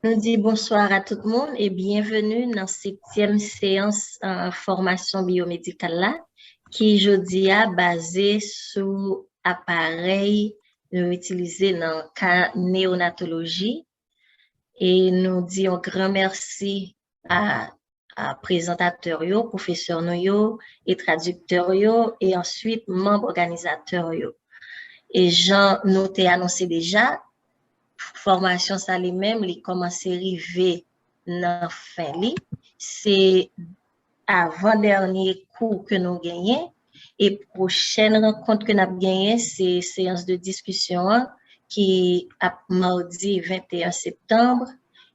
Nous dit bonsoir à tout le monde et bienvenue dans la septième séance formation biomédicale là, qui jeudi a basé sur appareil utilisé dans le cas néonatologie. Et nous disons grand merci à présentateurs, professeurs et traducteurs et ensuite membres organisateurs. Et Jean nous t'a annoncé déjà, formation ça lui-même, il commence à arriver dans fin li. C'est avant-dernier cours que nous gagnons et prochaine rencontre que nous avons gagné, c'est séance de discussion qui est mardi 21 septembre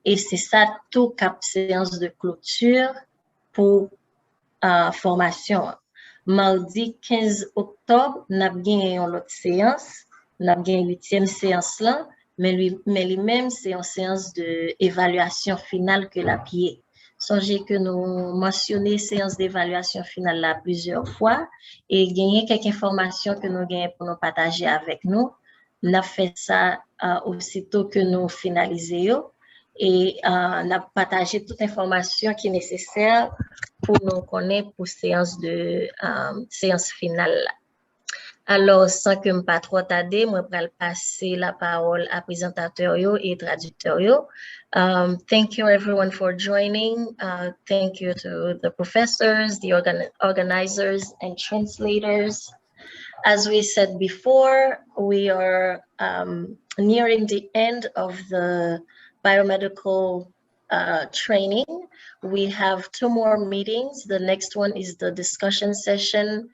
et c'est ça tout cap séance de clôture pour formation. Mardi 15 octobre, nous avons gagné une autre séance, nous avons gagné 8e séance là, mais lui-même, c'est une séance d'évaluation finale que la pied. Songez que nous mentionnons séance d'évaluation finale là plusieurs fois et gagner quelques informations que nous gagnons pour nous partager avec nous. Nous avons fait ça aussitôt que nous finalisons et nous avons partagé toute information qui est nécessaire pour nous connaître pour séance finale. Alors, sans que je ne pas trop tarder, moi, je vais passer la parole à présentateur et traducteur. Thank you everyone for joining. Thank you to the professors, the organizers and translators. As we said before, we are nearing the end of the biomedical training. We have 2 more meetings. The next one is the discussion session,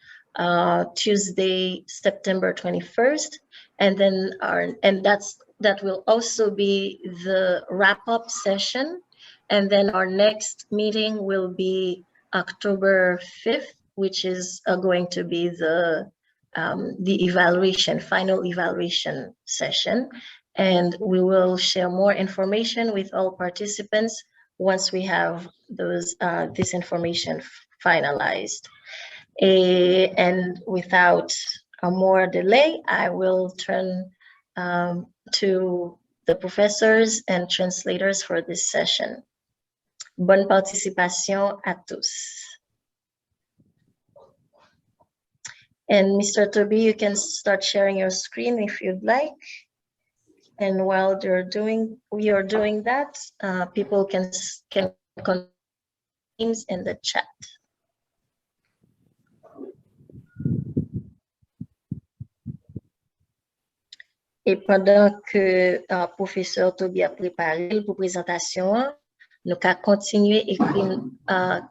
Tuesday, September 21st. And then that will also be the wrap-up session. And then our next meeting will be October 5th, which is going to be the final evaluation session. And we will share more information with all participants once we have this information finalized. And without more delay, I will turn to the professors and translators for this session. Bonne participation à tous. And Mr. Toby, you can start sharing your screen if you'd like. And while we are doing that, people can comment names in the chat. Et pendant que professeur Toby a préparé pour présentation, nous allons continuer à écrire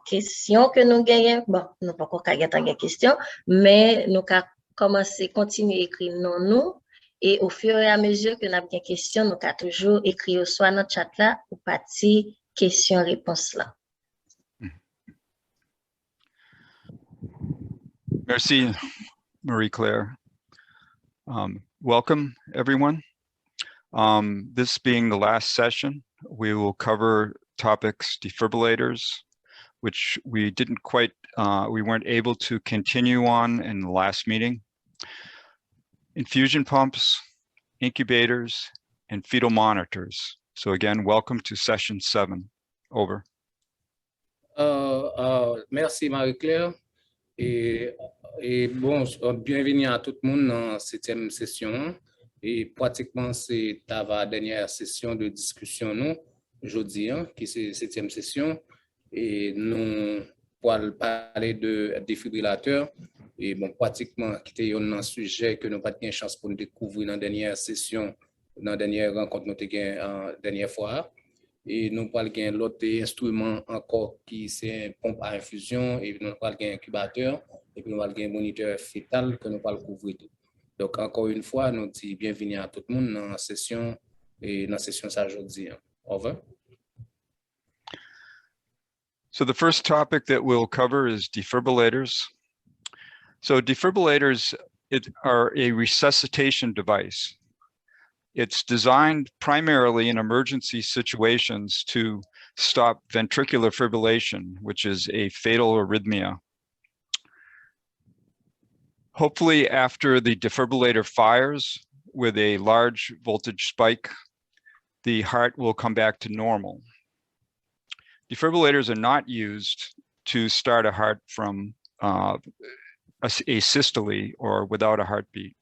questions que nous gagnons. Bon, nous pas encore gagner questions, mais nous allons continuer à écrire nous. Et au fur et à mesure que nous avons des questions, nous allons toujours écrire soit dans le chat là ou partie question-réponse là. Merci, Marie-Claire. Welcome, everyone. This being the last session, we will cover topics defibrillators, which we weren't able to continue on in the last meeting. Infusion pumps, incubators, and fetal monitors. So again, welcome to session 7. Over. Merci Marie-Claire. Et bon, bienvenue à tout le monde dans cette 7e session. Et pratiquement, c'est la dernière session de discussion, nous, aujourd'hui, qui c'est 7e session. Et nous allons parler de défibrillateurs. Et bon, pratiquement, c'était un sujet que nous n'avons pas de chance pour nous découvrir dans la dernière session, dans la dernière rencontre que nous avons la dernière fois. Et nous allons gagner l'autre instrument encore qui c'est une pompe à infusion. Et nous allons gagner un incubateur. Et puis nous allons gagner un moniteur fœtal que nous allons couvrir. Donc, encore une fois, nous disons bienvenue à tout le monde dans la session et dans la session aujourd'hui. Over. So the first topic that we'll cover is defibrillators. So defibrillators are a resuscitation device. It's designed primarily in emergency situations to stop ventricular fibrillation, which is a fatal arrhythmia. Hopefully, after the defibrillator fires with a large voltage spike, the heart will come back to normal. Defibrillators are not used to start a heart from asystole or without a heartbeat.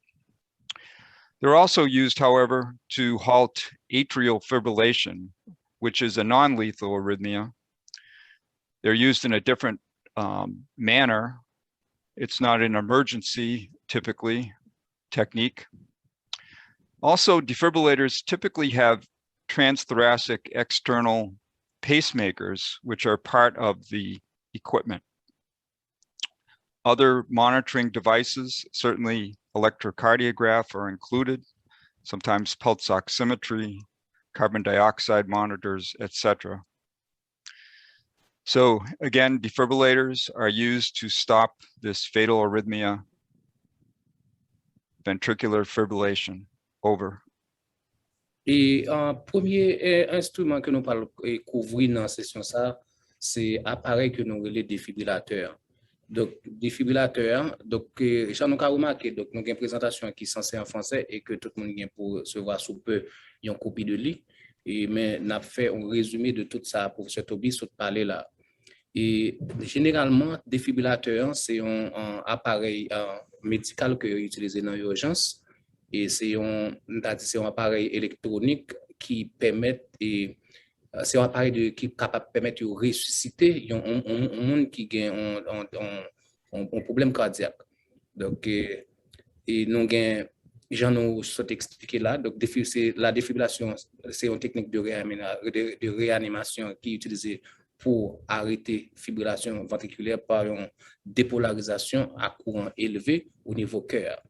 They're also used, however, to halt atrial fibrillation, which is a non-lethal arrhythmia. They're used in a different manner. It's not an emergency, typically, technique. Also, defibrillators typically have transthoracic external pacemakers, which are part of the equipment. Other monitoring devices, certainly electrocardiograph, are included, sometimes pulse oximetry, carbon dioxide monitors, etc. So again, defibrillators are used to stop this fatal arrhythmia, ventricular fibrillation. Over. Et premier instrument que nous parlons couvrir dans la session ça, c'est appareil que nous relais défibrillateur. Donc défibrillateur, donc j'en ai remarqué, donc nous avons une présentation qui est censée en français et que tout le monde vient pour recevoir sous peu une copie de lui. Et mais n'a fait un résumé de tout ça pour ce Toby sur parler là. Et généralement défibrillateur c'est un appareil médical que utilisé dans l'urgence. Et c'est un appareil électronique qui permet, c'est un appareil qui est capable de permettre de ressusciter un monde qui a un problème cardiaque. Donc, et nous avons, j'en ai expliqué là, donc la défibrillation, c'est une technique de réanimation qui est utilisée pour arrêter la fibrillation ventriculaire par une dépolarisation à courant élevé au niveau cœur.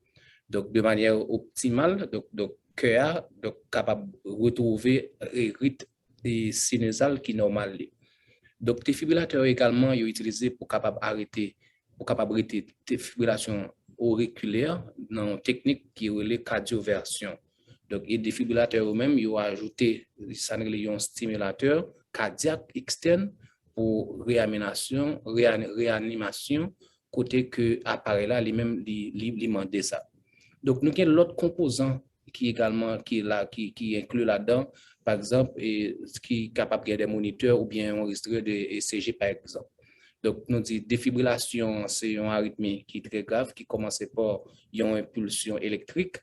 Donc, de manière optimale, donc cœur donc capable de retrouver un rythme sinusal qui est normal. Donc, défibrillateur également est utilisé pour capable arrêter défibrillation auriculaire dans une technique qui est relée cardioversion. Donc, les défibrillateurs eux-mêmes, ils ont ajouté un stimulateur cardiaque externe pour réanimation, côté que l'appareil là, lui-même, lui demande ça. Donc, nous avons l'autre composant qui également qui inclut là-dedans, par exemple, qui est capable de des moniteurs ou bien un enregistreur de ECG, par exemple. Donc, nous disons défibrillation, c'est une arythmie qui est très grave, qui commence par une impulsion électrique,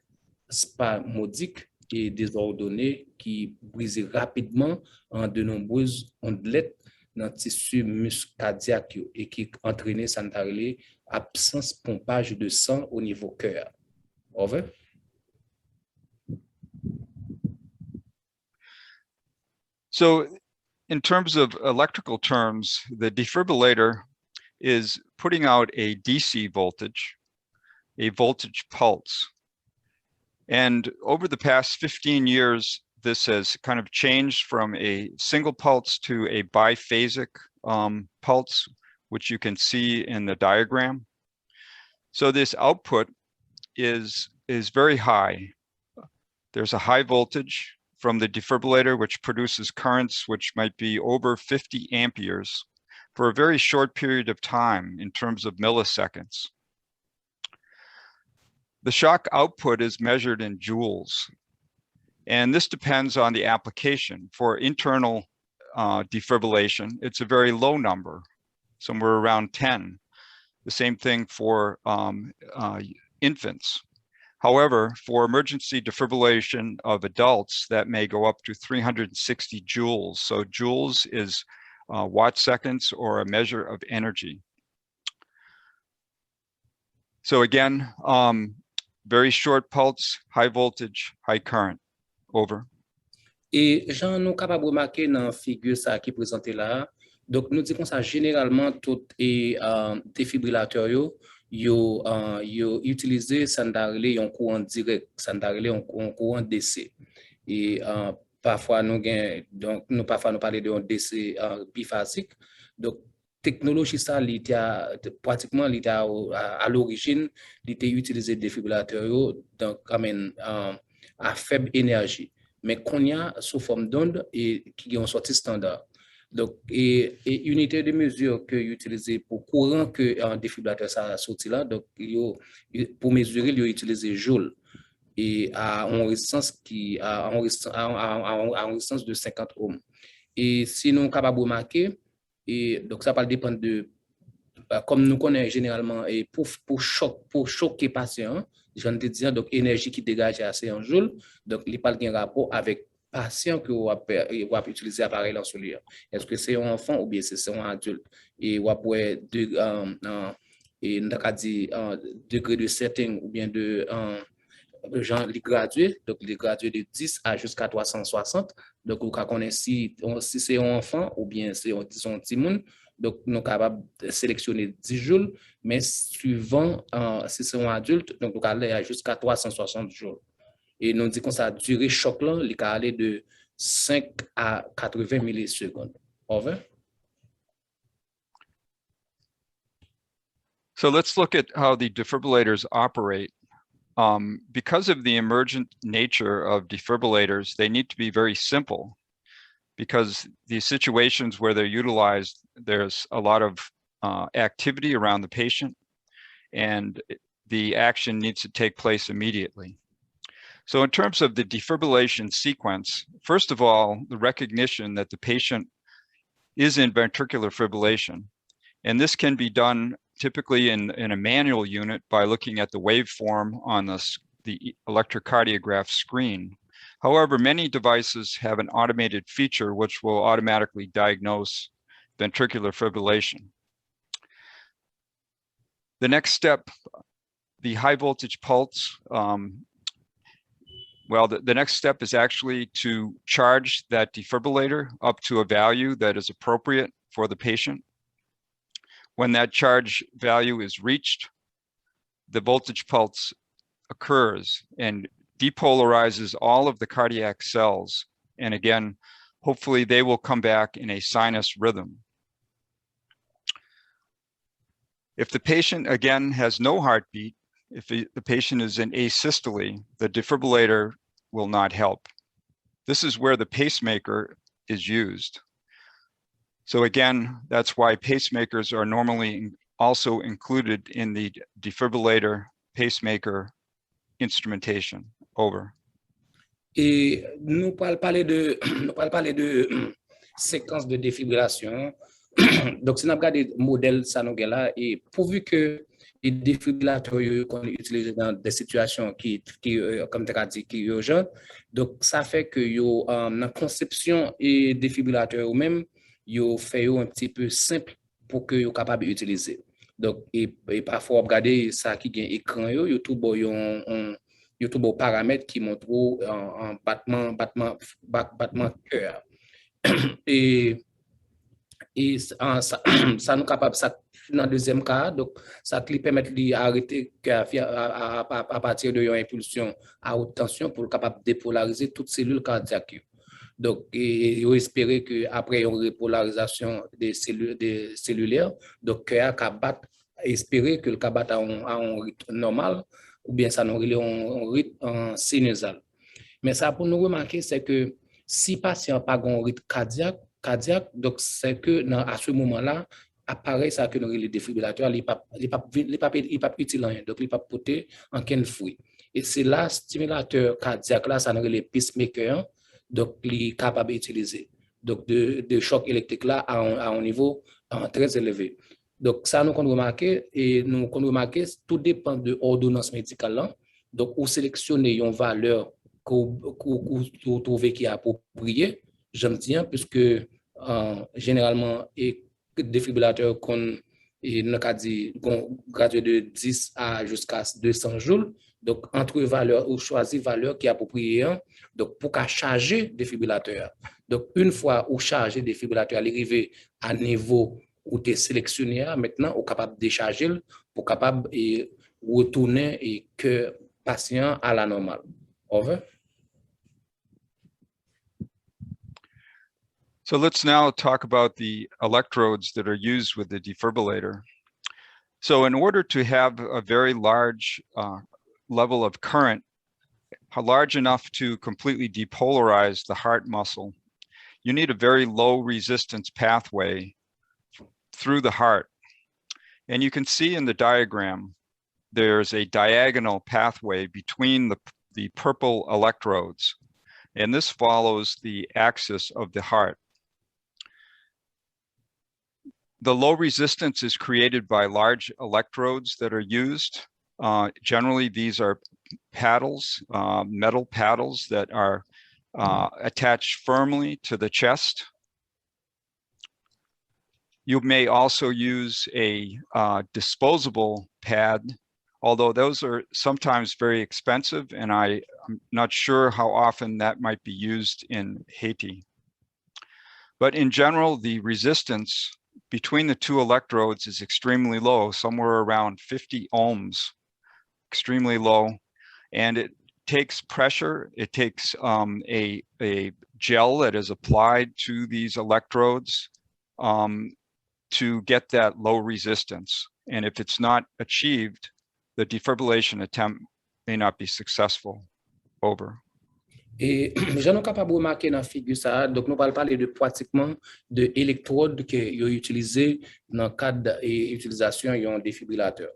spasmodique et désordonnée qui brise rapidement en de nombreuses ondelettes dans le tissu muscle cardiaque et qui entraîne sanitaire absence pompage de sang au niveau cœur. Over. So in terms of electrical terms, the defibrillator is putting out a DC voltage, a voltage pulse. And over the past 15 years, this has kind of changed from a single pulse to a biphasic pulse, which you can see in the diagram. So this output is very high. There's a high voltage from the defibrillator, which produces currents which might be over 50 amperes for a very short period of time in terms of milliseconds. The shock output is measured in joules, and this depends on the application. For internal defibrillation, it's a very low number, somewhere around 10. The same thing for infants. However, for emergency defibrillation of adults, that may go up to 360 joules. So joules is watt seconds or a measure of energy. So again, very short pulse, high voltage, high current. Over. Et Jean, nous capables de remarquer dans la figure ça qui est présentée là. Donc, nous disons ça généralement, tous les défibrillateurs, ils utilisent un courant direct, un courant DC. Et parfois, nous parlons d'un DC biphasique. Donc, technologie, ça, pratiquement, à l'origine, il était utilisé défibrillateurs à faible énergie, mais qu'on y a sous forme d'onde et qui ont sorti standard. Donc, et unité de mesure que utilisée pour courant que un défibrillateur ça sorti là, donc pour mesurer, il a utilisé joule. et à une résistance à une résistance de 50 ohms. Et si nous sommes capables de remarquer, et donc ça va dépendre de, comme nous connaissons généralement, et pour choquer patient, je viens de dire, donc énergie qui dégage assez en joules, donc il n'y a pas de rapport avec patient que vous va utiliser l'appareil là sur lui. Est-ce que c'est un enfant ou bien c'est un adulte? Et vous pouvez et degré de setting ou bien de genre les gradués, donc les gradués de 10 à jusqu'à 360. Donc, on connaît si c'est un enfant ou bien c'est un petit monde, donc nous sommes capables de sélectionner 10 jours, mais suivant si c'est un adulte, donc nous aller jusqu'à 360 jours. Et nous disons que ça durée choc là, il peut aller de 5 à 80 millisecondes. Over. So let's look at how the defibrillators operate. Because of the emergent nature of defibrillators, they need to be very simple because these situations where they're utilized, there's a lot of activity around the patient and the action needs to take place immediately. So in terms of the defibrillation sequence, first of all, the recognition that the patient is in ventricular fibrillation. And this can be done typically in a manual unit by looking at the waveform on the electrocardiograph screen. However, many devices have an automated feature which will automatically diagnose ventricular fibrillation. The next step, the high voltage pulse, well, the next step is actually to charge that defibrillator up to a value that is appropriate for the patient. When that charge value is reached, the voltage pulse occurs and depolarizes all of the cardiac cells. And again, hopefully they will come back in a sinus rhythm. If the patient, again, has no heartbeat, if the patient is in asystole, the defibrillator will not help. This is where the pacemaker is used. So again, that's why pacemakers are normally also included in the defibrillator pacemaker instrumentation. Over. Et nous allons parler de séquence de défibrillation. Donc, si nous regardons le modèle Sanoguela, et pourvu que les défibrillateurs qu'on utilise dans des situations qui comme tu as dit, qui urgentes, donc ça fait que dans la conception et défibrillateur eux-mêmes, ils fait un petit peu simple pour que vous capable d'utiliser. Donc, et parfois, regardez ça qui est écran, il tout beau paramètres qui montrent un battement cœur. Et ça nous capable, ça dans le deuxième cas, donc ça qui permet d'arrêter à partir de une impulsion à haute tension pour capable dépolariser toutes les cellules cardiaques. Donc, il espérer qu'après une repolarisation des cellules cellulaires, donc cœur capable espérer que le capable à un rythme normal ou bien ça nous relève un rythme sinusal. Mais ça pour nous remarquer c'est que si patient pas un rythme cardiaque, donc c'est que à ce moment-là appareil ça que nous le défibrillateur il pas utile rien, donc il pas porter en quel fruit. Et c'est là stimulateur cardiaque là ça nous le pacemaker. Donc, il est capable d'utiliser. Donc, de choc électrique là à un niveau très élevé. Donc, ça, nous avons remarqué, et nous avons remarqué, tout dépend de l'ordonnance médicale là. Donc, vous sélectionnez une valeur que vous trouvez qui est appropriée, j'aime bien, puisque généralement, les défibrillateurs qu'on gradué de 10 à jusqu'à 200 joules. Donc, entre valeur ou choisir valeur qui est appropriée donc pour charger le défibrillateur. Donc, une fois où charger le défibrillateur, arrivé à niveau où tu es sélectionné, maintenant, on est capable de décharger pour capable de retourner et que patient à la normale. Over. So let's now talk about the electrodes that are used with the defibrillator. So in order to have a very large level of current, large enough to completely depolarize the heart muscle, you need a very low resistance pathway through the heart. And you can see in the diagram, there's a diagonal pathway between the purple electrodes, and this follows the axis of the heart. The low resistance is created by large electrodes that are used. Generally, these are paddles, metal paddles that are attached firmly to the chest. You may also use a disposable pad, although those are sometimes very expensive, and I'm not sure how often that might be used in Haiti. But in general, the resistance between the two electrodes is extremely low, somewhere around 50 ohms, extremely low. And it takes pressure. It takes a gel that is applied to these electrodes to get that low resistance. And if it's not achieved, the defibrillation attempt may not be successful. Over. Et j'en ai capable de remarquer dans la figure ça, donc nous allons parler de pratiquement de électrodes que ont utilisé dans le cadre d'utilisation d'un défibrillateur.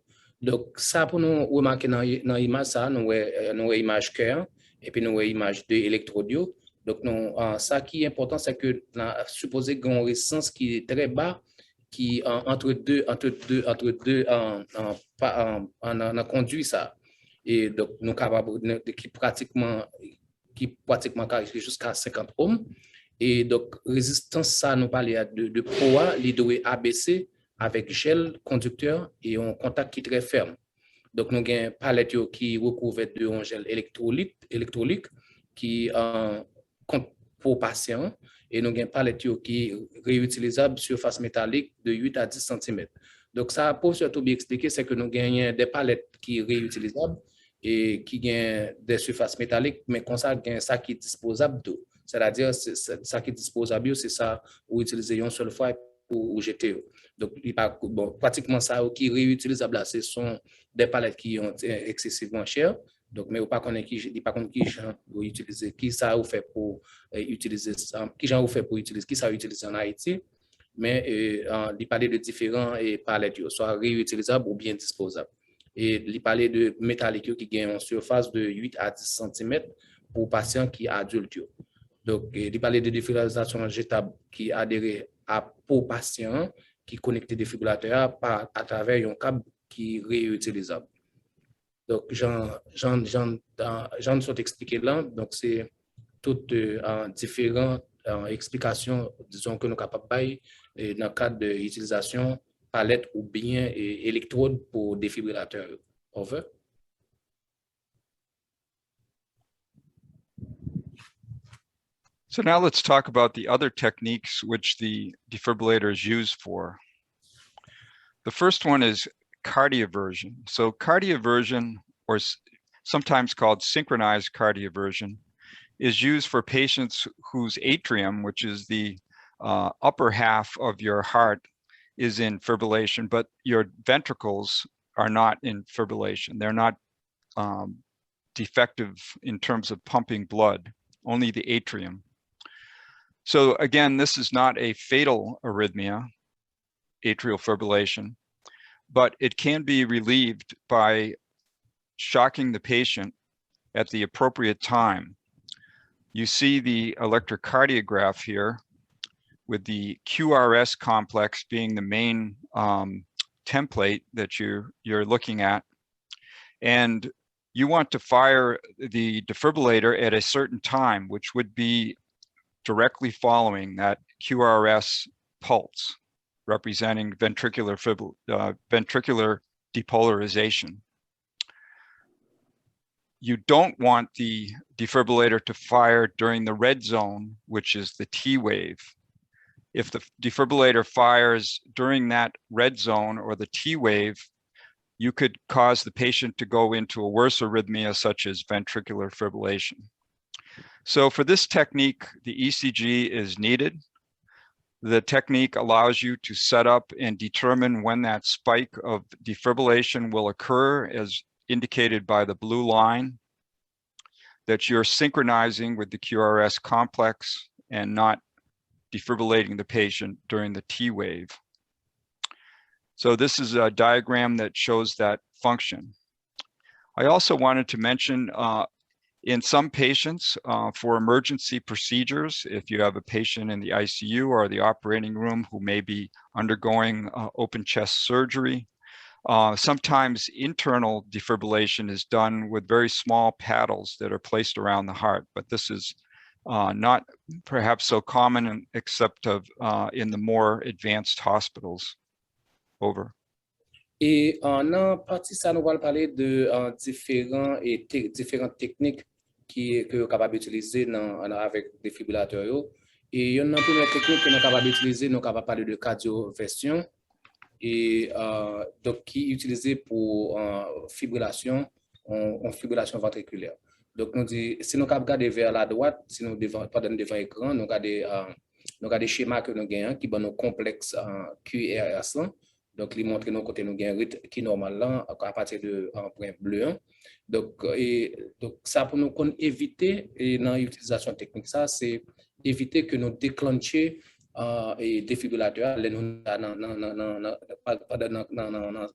Donc ça pour nous remarquer dans l'image ça, nous avons image cœur et puis nous avons image de électrodes. Donc nous, ça qui est important, c'est que supposé qu'il y a une résistance qui est très bas, qui entre deux en conduit ça. Et donc nous capables qui pratiquement caractérise jusqu'à 50 ohms. Et donc, résistance, ça, nous parlons de poids, il doit abaisser avec gel conducteur et un contact qui est très ferme. Donc, nous avons une palette qui recouvre de gel électrolyte qui pour patient. Et nous avons une palette qui est réutilisable surface métallique de 8 à 10 cm. Donc, ça, pour surtout bien expliquer, c'est que nous avons des palettes qui sont réutilisables et qui gagne des surfaces métalliques, mais comme ça, gagne ça qui est disposable d'eau. C'est-à-dire, ça qui est disposable, c'est ça, ou utiliser une seule fois pour jeter. Donc, bon, pratiquement ça qui est réutilisable, ce sont des palettes qui sont excessivement chères. Donc, mais pas qu'on qui gens utiliser, qui ça vous fait pour utiliser ça, qui gens vous fait pour utiliser, qui ça utilise en Haïti, mais il parlait de différents palettes, soit réutilisables ou bien disposables. Et il parlait de métallique qui gagne une surface de 8 à 10 cm pour patients qui sont adultes. Donc, il parlait de défibrillation jetable qui adhère pour patients qui connectent défibrillateur à travers un câble qui est réutilisable. Donc, j'en suis expliqué là. Donc, c'est toutes différentes explications, disons, que nous sommes capables de dans le cadre de l'utilisation palette ou bien électrode pour défibrillateur. Over. So now let's talk about the other techniques which the defibrillator is used for. The first one is cardioversion. So cardioversion, or sometimes called synchronized cardioversion, is used for patients whose atrium, which is the upper half of your heart, is in fibrillation, but your ventricles are not in fibrillation. They're not defective in terms of pumping blood, only the atrium. So again, this is not a fatal arrhythmia, atrial fibrillation, but it can be relieved by shocking the patient at the appropriate time. You see the electrocardiograph here, with the QRS complex being the main template that you're looking at. And you want to fire the defibrillator at a certain time, which would be directly following that QRS pulse, representing ventricular depolarization. You don't want the defibrillator to fire during the red zone, which is the T wave. If the defibrillator fires during that red zone or the T wave, you could cause the patient to go into a worse arrhythmia, such as ventricular fibrillation. So for this technique, the ECG is needed. The technique allows you to set up and determine when that spike of defibrillation will occur, as indicated by the blue line, that you're synchronizing with the QRS complex and not defibrillating the patient during the T wave. So this is a diagram that shows that function. I also wanted to mention In some patients, for emergency procedures, if you have a patient in the ICU or the operating room who may be undergoing open chest surgery, sometimes internal defibrillation is done with very small paddles that are placed around the heart, but this is not perhaps so common except in the more advanced hospitals. Over. Et en partie, ça nous va parler de différentes techniques que nous sommes capables d'utiliser avec des défibrillateurs. Et il y a une première technique que nous sommes capables d'utiliser, nous sommes capables de parler de cardioversion, et donc qui est utilisée pour fibrillation, en fibrillation ventriculaire. Donc, nous dit, si nous regardons vers la droite, si nous pas devant l'écran, nous regardons des schémas que nous gagnons qui sont nos complexes QRS. Donc, il montre nos côtés nous gagnons rythme qui est normal là, à partir de un point bleu. Donc, ça pour nous éviter, et dans l'utilisation technique, ça, c'est éviter que nous déclenchions et défibrillateur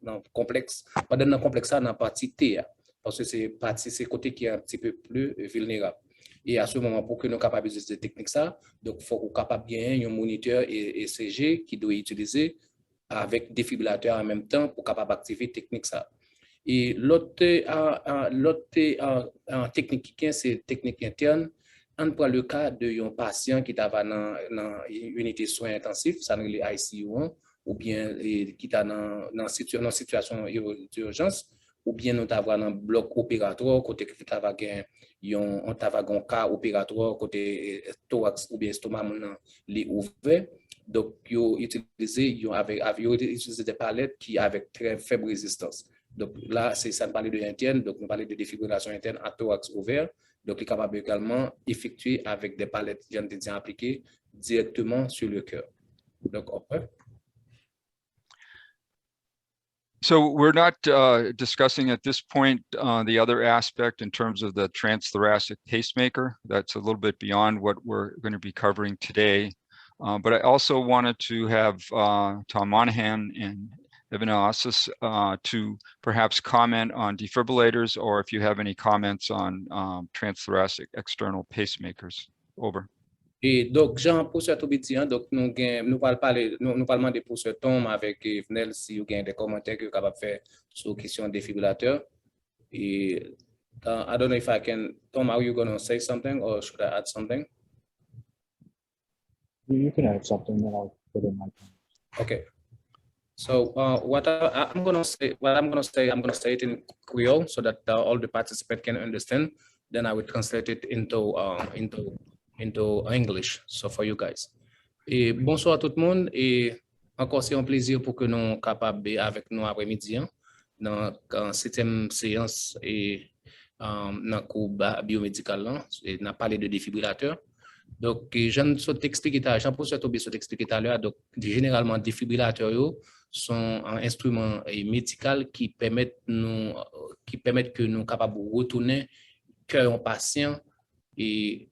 dans complexe, pas dans complexe ça dans partie T, parce que c'est côté qui est un petit peu plus vulnérable. Et à ce moment, pour que nous capables d'utiliser cette technique ça, donc il faut qu'on capable gagner un moniteur et ECG qui doit utiliser avec défibrillateur en même temps pour capable activer technique ça. Et l'autre technique qui est c'est technique interne. On prend le cas d'un patient qui est dans une unité de soins intensifs, ça nous les ICU, ou bien qui est dans une situation d'urgence, ou bien nous avons un bloc opératoire, côté qui a un cas opératoire, côté thorax ou bien estomac les ouvert. Donc, ils utilisent des palettes qui avec très faible résistance. Donc là, ça nous parle de interne, donc nous parlons de défibrillation interne à thorax ouvert. Donc, il est capable également d'effectuer avec des palettes appliquées directement sur le cœur. Donc, après. So we're not discussing at this point the other aspect in terms of the transthoracic pacemaker. That's a little bit beyond what we're going to be covering today. But I also wanted to have Tom Monahan and Evan Osis to perhaps comment on defibrillators, or if you have any comments on transthoracic external pacemakers. Over. Et donc, Jean, pour ce tout donc nous parlons de pour ce Tom avec Venel si vous avez des commentaires que vous capable de faire sur la question défibrillateur. Et I don't know if I can, Tom, are you going to say something or should I add something? You can add something that I'll put in my comments. Okay. So what I'm going to say, I'm going to say it in Creole so that all the participants can understand. Then I will translate it into English. So for you guys. Et bonsoir tout le monde. Et encore c'est un plaisir pour que nous capables avec nous après-midi dans la 7e séance et dans le cours biomédical et on a parlé de défibrillateur. Donc Jean t'expliquer tout à l'heure. Donc généralement défibrillateurs sont un instrument médical qui permettent que nous capables de retourner cœur en patient et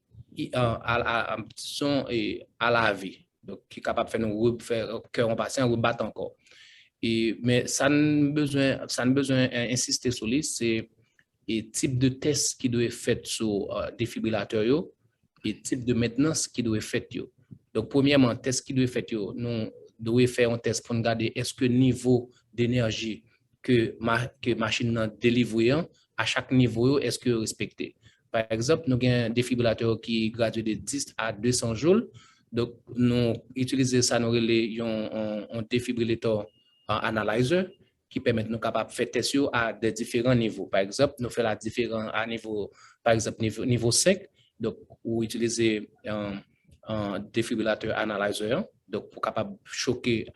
à la vie. Donc qui est capable de faire cœur en patient rebattre encore. Mais ça ne besoin insister sur lui, c'est le type de test qui doit être fait sur défibrillateur et type de maintenance qui doit être fait. Donc premièrement, test qui doit être fait, nous devons faire un test pour regarder est-ce que le niveau d'énergie que machine délivre à chaque niveau est-ce que respecté. Par exemple, nous avons un défibrillateur qui gradué de 10 à 200 joules. Donc, nous utilisons ça, nous avons un défibrillateur analyzer qui permet de nous capables de faire test à des différents niveaux. Par exemple, nous faisons la différence à niveau, par exemple, niveau 5. Donc, vous utilisez un défibrillateur analyzer. Donc, pour capable choquer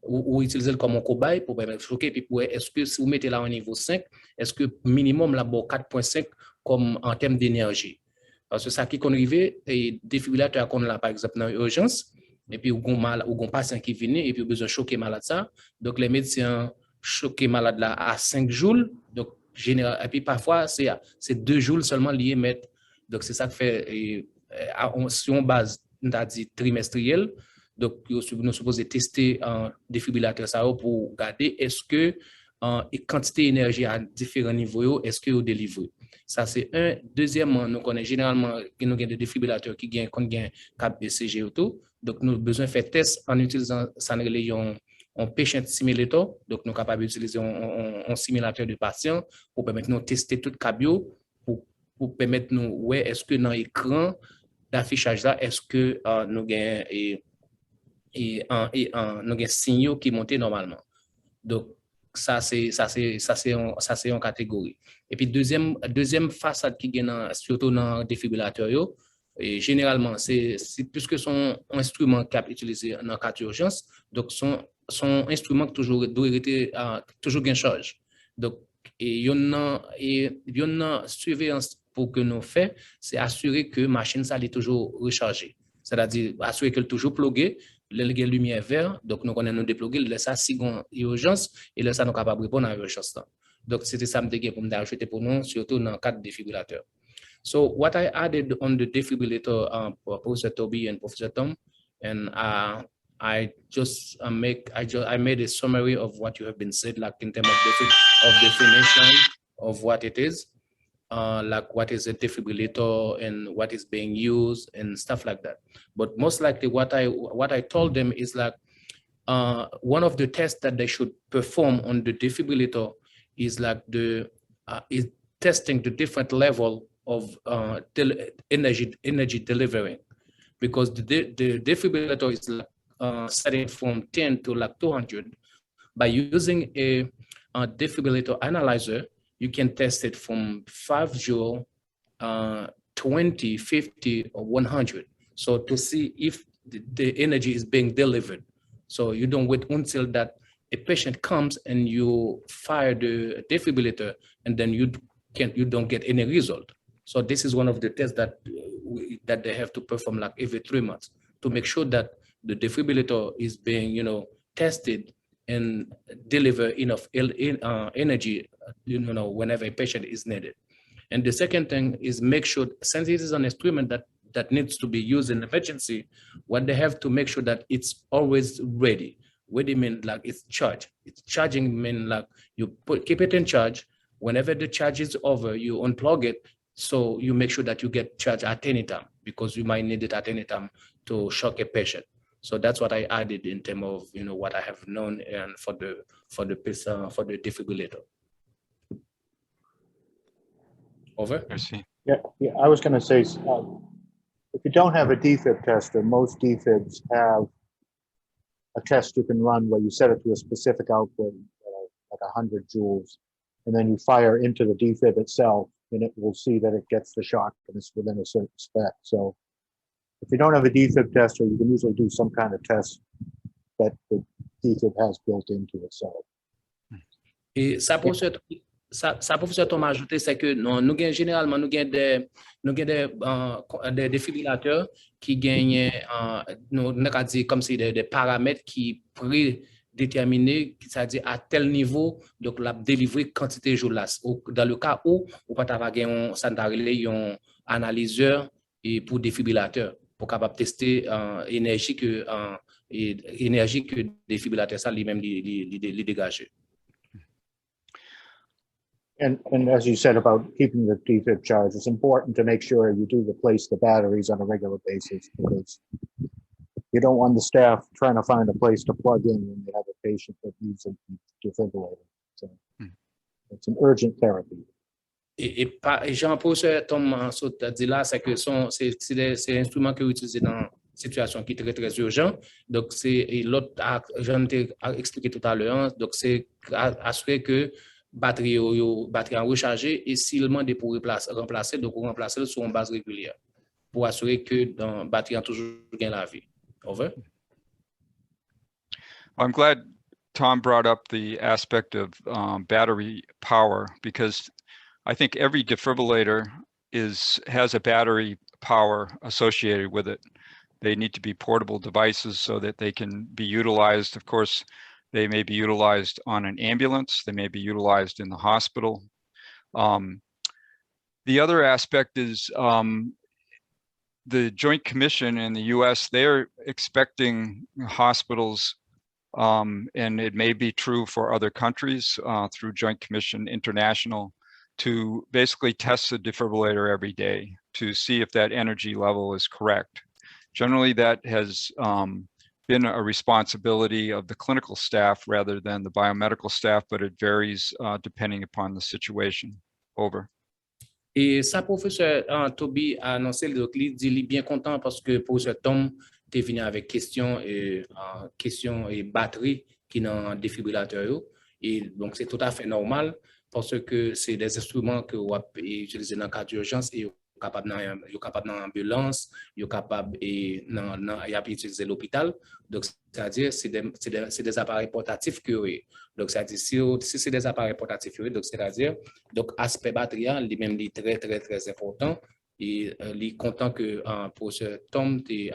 ou utiliser le comme un cobaye pour permettre de choquer, puis pour est-ce que si vous mettez là au niveau 5, est-ce que minimum là 4.5 comme en termes d'énergie? Parce que ça qui qu'on arrive et défibrillateur qu'on là par exemple dans l'urgence et puis ou un patient qui vient et puis besoin choquer malade ça, donc les médecins choquer malade là à 5 joules, donc général et puis parfois c'est 2 joules seulement liés mettre. Donc c'est ça qui fait si on base on a dit trimestriel. Donc, nous sommes supposés tester un défibrillateur pour regarder est-ce que et quantité d'énergie à différents niveaux, est-ce que vous délivrez? Ça, c'est un. Deuxièmement, nous connaissons généralement que nous avons des défibrillateurs qui gagnent cap BCG ou tout. Donc, nous avons besoin de faire test en utilisant un patient simulator. Donc, nous sommes capables d'utiliser un simulateur de patient pour permettre nous de tester tout cabio, pour permettre nous, ouais, est-ce que dans l'écran d'affichage là, est-ce que nous avons signaux qui montent normalement. Donc, ça c'est une catégorie. Et puis deuxième façade qui gagne surtout dans le défibrillateur, et généralement c'est puisque son instrument qui est utilisé dans cas d'urgence, donc son instrument toujours doit être toujours gain charge. Donc il y a une surveillance pour que nous fait, c'est assurer que machine ça est toujours rechargée. C'est-à-dire assurer qu'elle est toujours pluguée, la lumière verte, donc nous connaissons nous déploguer, laisse ça si on urgence et là ça nous capable répondre à l'urgence. Donc c'était ça me pour me ajouter pour nous surtout dans le cadre défibrillateur. So what I added on the defibrillator, Professor Toby and Professor Tom, and I made a summary of what you have been said, like in terms of definition of what it is. Like what is a defibrillator and what is being used and stuff like that. But most likely what I told them is like one of the tests that they should perform on the defibrillator is like is testing the different level of energy delivering, because the defibrillator is like setting from 10 to like 200. By using a defibrillator analyzer, you can test it from 5 joule, 20, 50, or 100. So to see if the energy is being delivered. So you don't wait until that a patient comes and you fire the defibrillator and then you don't get any result. So this is one of the tests that they have to perform like every 3 months to make sure that the defibrillator is being, tested and deliver enough energy, whenever a patient is needed. And the second thing is make sure, since it is an instrument that needs to be used in emergency, what they have to make sure that it's always ready. Ready means like it's charged. It's charging means like you keep it in charge. Whenever the charge is over, you unplug it. So you make sure that you get charged at any time, because you might need it at any time to shock a patient. So that's what I added in terms of what I have known and for the defibrillator. Over. I see. Yeah, I was going to say, if you don't have a defib tester, most defibs have a test you can run where you set it to a specific output, like 100 joules, and then you fire into the defib itself, and it will see that it gets the shock and it's within a certain spec. So if you don't have a defib tester, you can usually do some kind of test that the defib has built into itself. Et ça professeur Thomas ajouté, c'est que nous généralement nous des défibrillateurs qui gagnent comme si des paramètres qui prédéterminés, c'est-à-dire à tel niveau, donc la délivrer quantité jour là. Dans le cas où on pas avoir un analyseur et pour défibrillateur pour capable tester énergie que défibrillateur ça lui-même les dégager. And as you said about keeping the defib charged, it's important to make sure you do replace the batteries on a regular basis, because you don't want the staff trying to find a place to plug in when you have a patient that needs a defibrillator. So it's an urgent therapy. Et Jean-Professeur Tom dit là, c'est que c'est des instruments qui sont utilisés dans situation qui est très très urgent. Donc c'est l'autre, j'en ai expliqué tout à l'heure. Donc c'est assurer que batterie en rechargé, et s'il demande pour remplacer, donc on remplacer sur une base régulière pour assurer que dans batterie a toujours bien la vie. Over. I'm glad Tom brought up the aspect of battery power, because I think every defibrillator has a battery power associated with it. They need to be portable devices so that they can be utilized. Of course, they may be utilized on an ambulance. They may be utilized in the hospital. The other aspect is the Joint Commission in the US, they're expecting hospitals and it may be true for other countries through Joint Commission International, to basically test the defibrillator every day to see if that energy level is correct. Generally, that has been a responsibility of the clinical staff rather than the biomedical staff, but it varies depending upon the situation. Over. Et ça, professeur Toby a annoncé, donc il dit bien content parce que professeur Tom est venu avec question et batterie qui dans défibrillateur. Et donc, c'est tout à fait normal parce que c'est des instruments que vous utilisez dans le cas d'urgence et capable dans l'ambulance, vous capable et utiliser l'hôpital. Donc, c'est-à-dire, c'est des appareils portatifs que donc, c'est-à-dire, si c'est des appareils portatifs, donc, c'est-à-dire, donc, aspect batterie, lui-même, il est très, très, très important. Et il est content que pour ce Tom, tu es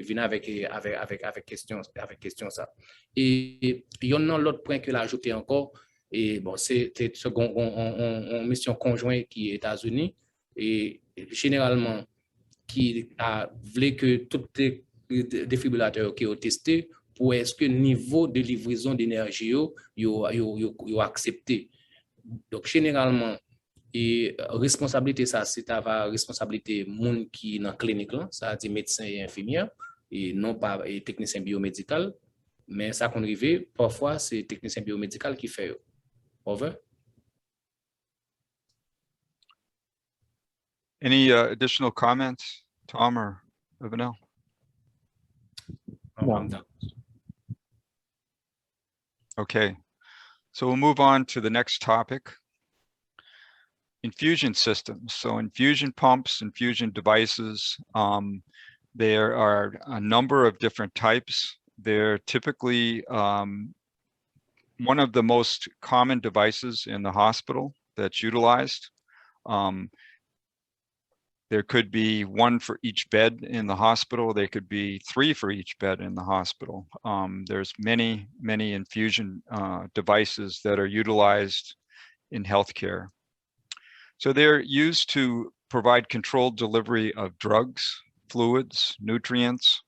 venu avec question ça. Et il y a un autre point que l'a ajouté encore. Et bon, c'est une mission conjointe qui est États-Unis et généralement qui a voulu que tous les défibrillateurs qui ont testé pour est-ce que le niveau de livraison d'énergie est accepté. Donc généralement, et responsabilité ça c'est la responsabilité monde qui est dans la clinique là, ça dit médecin et infirmière et non pas et technicien biomédical, mais ça qu'on arrive parfois c'est technicien biomédical qui fait. Over. Any additional comments, Tom or Evanel? No. Okay, so we'll move on to the next topic. Infusion systems. So infusion pumps, infusion devices, there are a number of different types. They're typically one of the most common devices in the hospital that's utilized. There could be one for each bed in the hospital. There could be 3 for each bed in the hospital. There's many infusion devices that are utilized in healthcare. So they're used to provide controlled delivery of drugs, fluids, nutrients.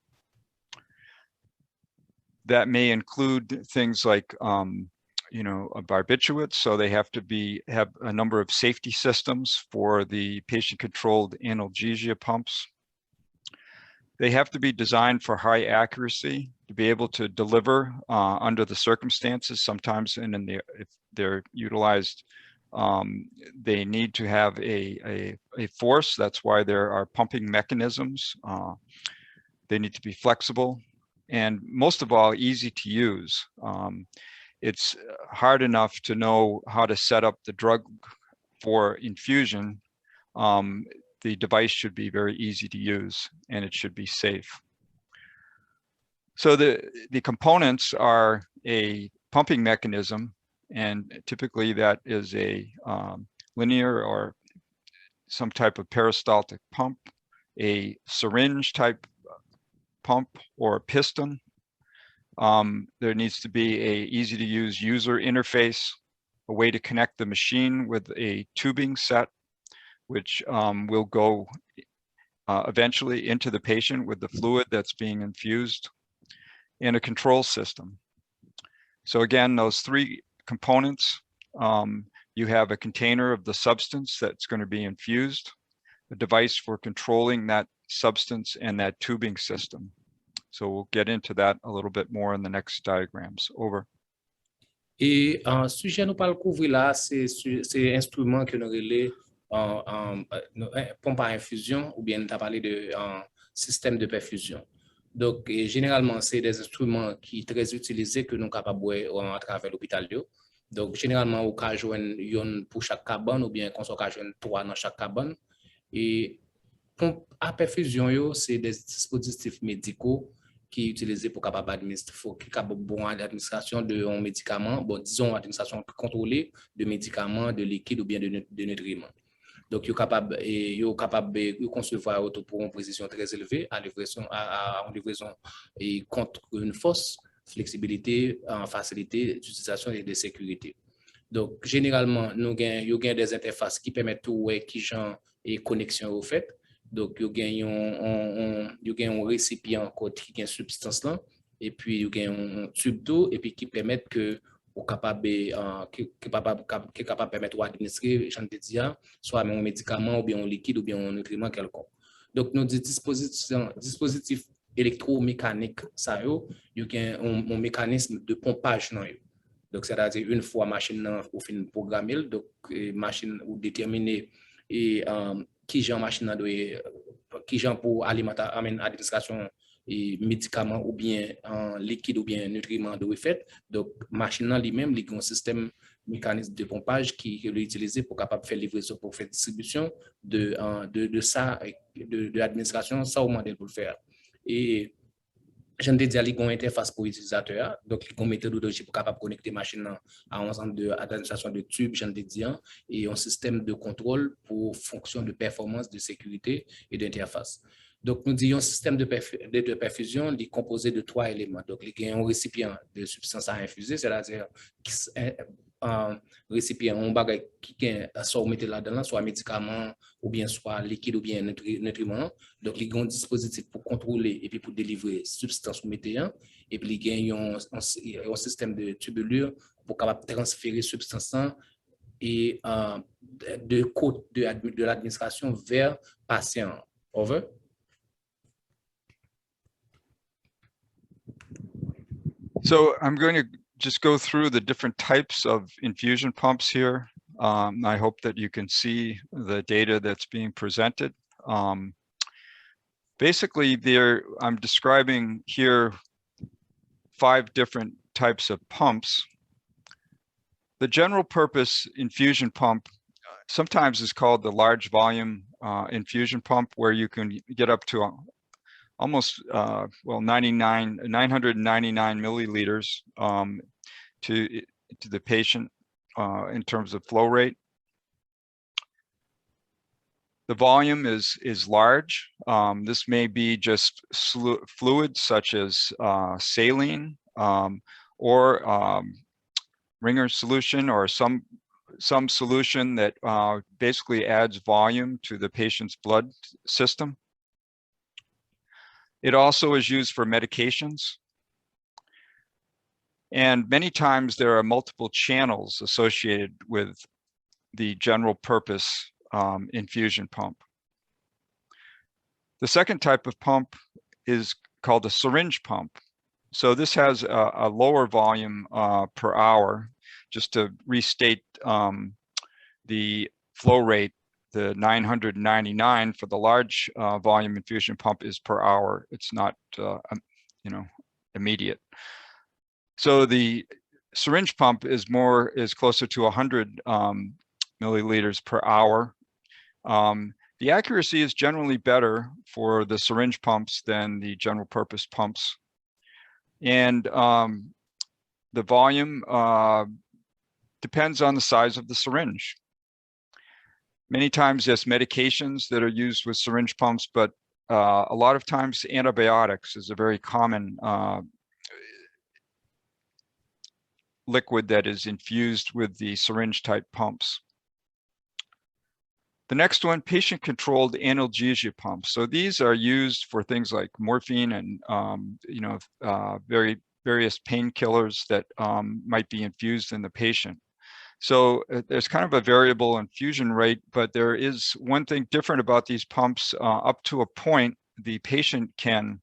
That may include things like, barbiturates. So they have to have a number of safety systems for the patient-controlled analgesia pumps. They have to be designed for high accuracy to be able to deliver under the circumstances. Sometimes, if they're utilized, they need to have a force. That's why there are pumping mechanisms. They need to be flexible and most of all, easy to use. It's hard enough to know how to set up the drug for infusion. The device should be very easy to use and it should be safe. So the components are a pumping mechanism, and typically that is a linear or some type of peristaltic pump, a syringe type pump or a piston. There needs to be a easy to use user interface, a way to connect the machine with a tubing set, which will go eventually into the patient with the fluid that's being infused, and a control system. So again, those 3 components, you have a container of the substance that's going to be infused, a device for controlling that substance, and that tubing system. So we'll get into that a little bit more in the next diagrams. Over. Et sujet nous parle couvrir là, c'est instrument que nous relais pompe à infusion ou bien nous avons parlé de système de perfusion. Donc généralement c'est des instruments qui sont très utilisés que nous sommes capables à travers l'hôpital. Donc généralement au cas joindre pour chaque cabane ou bien qu'on soit joindre 3 dans chaque cabane. Et pompe à perfusion c'est des dispositifs médicaux qui est utilisé pour capable administrer, bon administration de médicaments, bon disons administration contrôlée de médicaments, de liquides ou bien de nutriments. Donc il est capable de concevoir pour une précision très élevée à livraison et contre une force, flexibilité, facilité d'utilisation et de sécurité. Donc généralement nous gagnons des interfaces qui permettent tout qui genre et connexion au fait. Donc, il y a un récipient qui a une substance là et puis il y a un tube d'eau et puis qui permettent que ou capable permettre d'administrer, j'en ai dit, soit un médicament ou bien un liquide ou bien un nutriment quelconque. Donc, nous dispositifs électromécaniques, ça y a un mécanisme de pompage. Donc, c'est-à-dire une fois machine ou fin programmée, donc machine ou déterminer et qui genre machine qui genre pour administration et médicaments ou bien en liquide ou bien nutriments de fait. Donc, machine lui-même, il y a un système mécanisme de pompage qui est utilisé pour capable faire livraison, pour faire distribution de ça, de l'administration, ça au modèle pour le faire. Et j'en ai dit à une interface pour l'utilisateur, donc une méthodologie pour capable connecter machine à un ensemble d'administration de tubes, j'en ai dit, et un système de contrôle pour fonction de performance, de sécurité et d'interface. Donc, nous disons un système de perfusion est composé de 3 éléments. Donc, il y a un récipient de substance à infuser, c'est-à-dire un récipient, un bagage qui soit mettre là-dedans, soit médicament, ou bien soit liquide, ou bien nutriments. Donc, il y a un dispositif pour contrôler et puis pour délivrer substance ou météo. Et puis, il y a un système de tubulure pour capable transférer substance et de côte de l'administration vers patient. Over. So I'm going to just go through the different types of infusion pumps here. I hope that you can see the data that's being presented. Basically, I'm describing here 5 different types of pumps. The general purpose infusion pump sometimes is called the large volume infusion pump, where you can get up to almost 999 milliliters to the patient in terms of flow rate. The volume is large. This may be just fluids such as saline or Ringer solution, or some solution that basically adds volume to the patient's blood system. It also is used for medications. And many times there are multiple channels associated with the general purpose infusion pump. The second type of pump is called a syringe pump. So this has a lower volume per hour. Just to restate the flow rate, the 999 for the large volume infusion pump is per hour. It's not, immediate. So the syringe pump is closer to 100 milliliters per hour. The accuracy is generally better for the syringe pumps than the general purpose pumps. And the volume depends on the size of the syringe. Many times there's medications that are used with syringe pumps, but a lot of times antibiotics is a very common liquid that is infused with the syringe type pumps. The next one, patient-controlled analgesia pumps. So these are used for things like morphine and various painkillers that might be infused in the patient. So there's kind of a variable infusion rate, but there is one thing different about these pumps. Up to a point, the patient can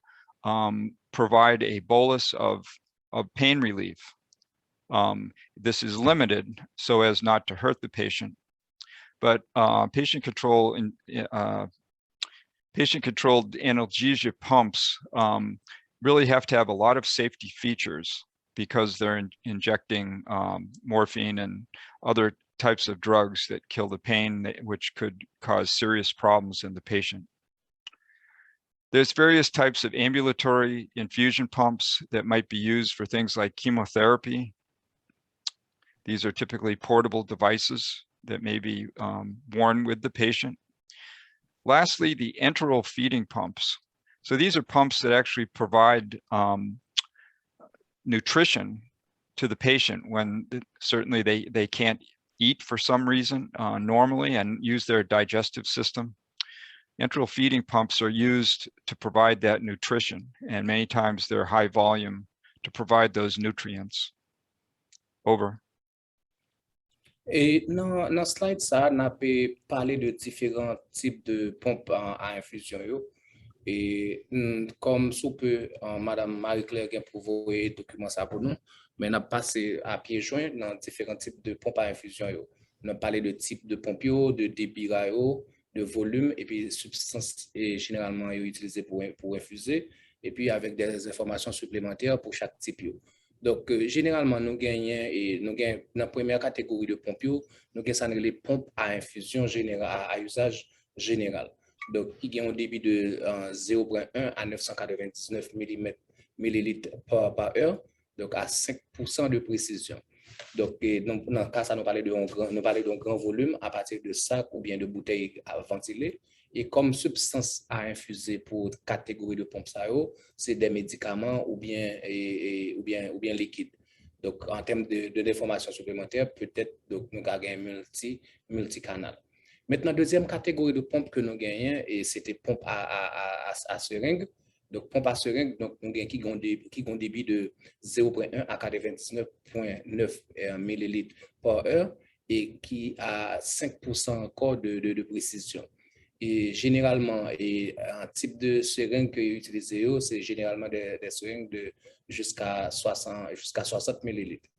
provide a bolus of pain relief. This is limited so as not to hurt the patient. But patient-controlled analgesia pumps really have to have a lot of safety features, because they're injecting morphine and other types of drugs that kill the pain, which could cause serious problems in the patient. There's various types of ambulatory infusion pumps that might be used for things like chemotherapy. These are typically portable devices that may be worn with the patient. Lastly, the enteral feeding pumps. So these are pumps that actually provide nutrition to the patient when certainly they can't eat for some reason normally, and use their digestive system. Enteral feeding pumps are used to provide that nutrition, and many times they're high volume to provide those nutrients. Over. Et dans slide ça, on a parlé de différents types de pompes à infusion. Et comme sous peu, Madame Marie-Claire a prouvé document ça pour nous, mais on a passé à pied joint dans différents types de pompes à infusion. On a parlé de type de pompe, de débit, de volume, et puis substances généralement utilisées pour infuser, et puis avec des informations supplémentaires pour chaque type. Donc, généralement, nous gagnons dans la première catégorie de pompes, nous gagnons les pompes à infusion générale, à usage général. Donc, il y a un débit de 0,1 à 999 millilitres par heure, donc à 5% de précision. Donc, dans le cas, ça nous parlait d'un grand volume à partir de sacs ou bien de bouteilles à ventiler. Et comme substance à infuser pour catégorie de pompes, c'est des médicaments ou bien liquides. Donc, en termes d'informations supplémentaires, peut-être nous gagnons multicanal. Maintenant, deuxième catégorie de pompes que nous gagnons, et c'était pompe à seringue. Donc, pompe à seringue, donc, nous gagnons qui ont débit de 0,1 à 99,9 millilitres par heure et qui a 5% encore de précision. Et généralement, un type de seringue que utilisé, c'est généralement des seringues de jusqu'à 60 millilitres.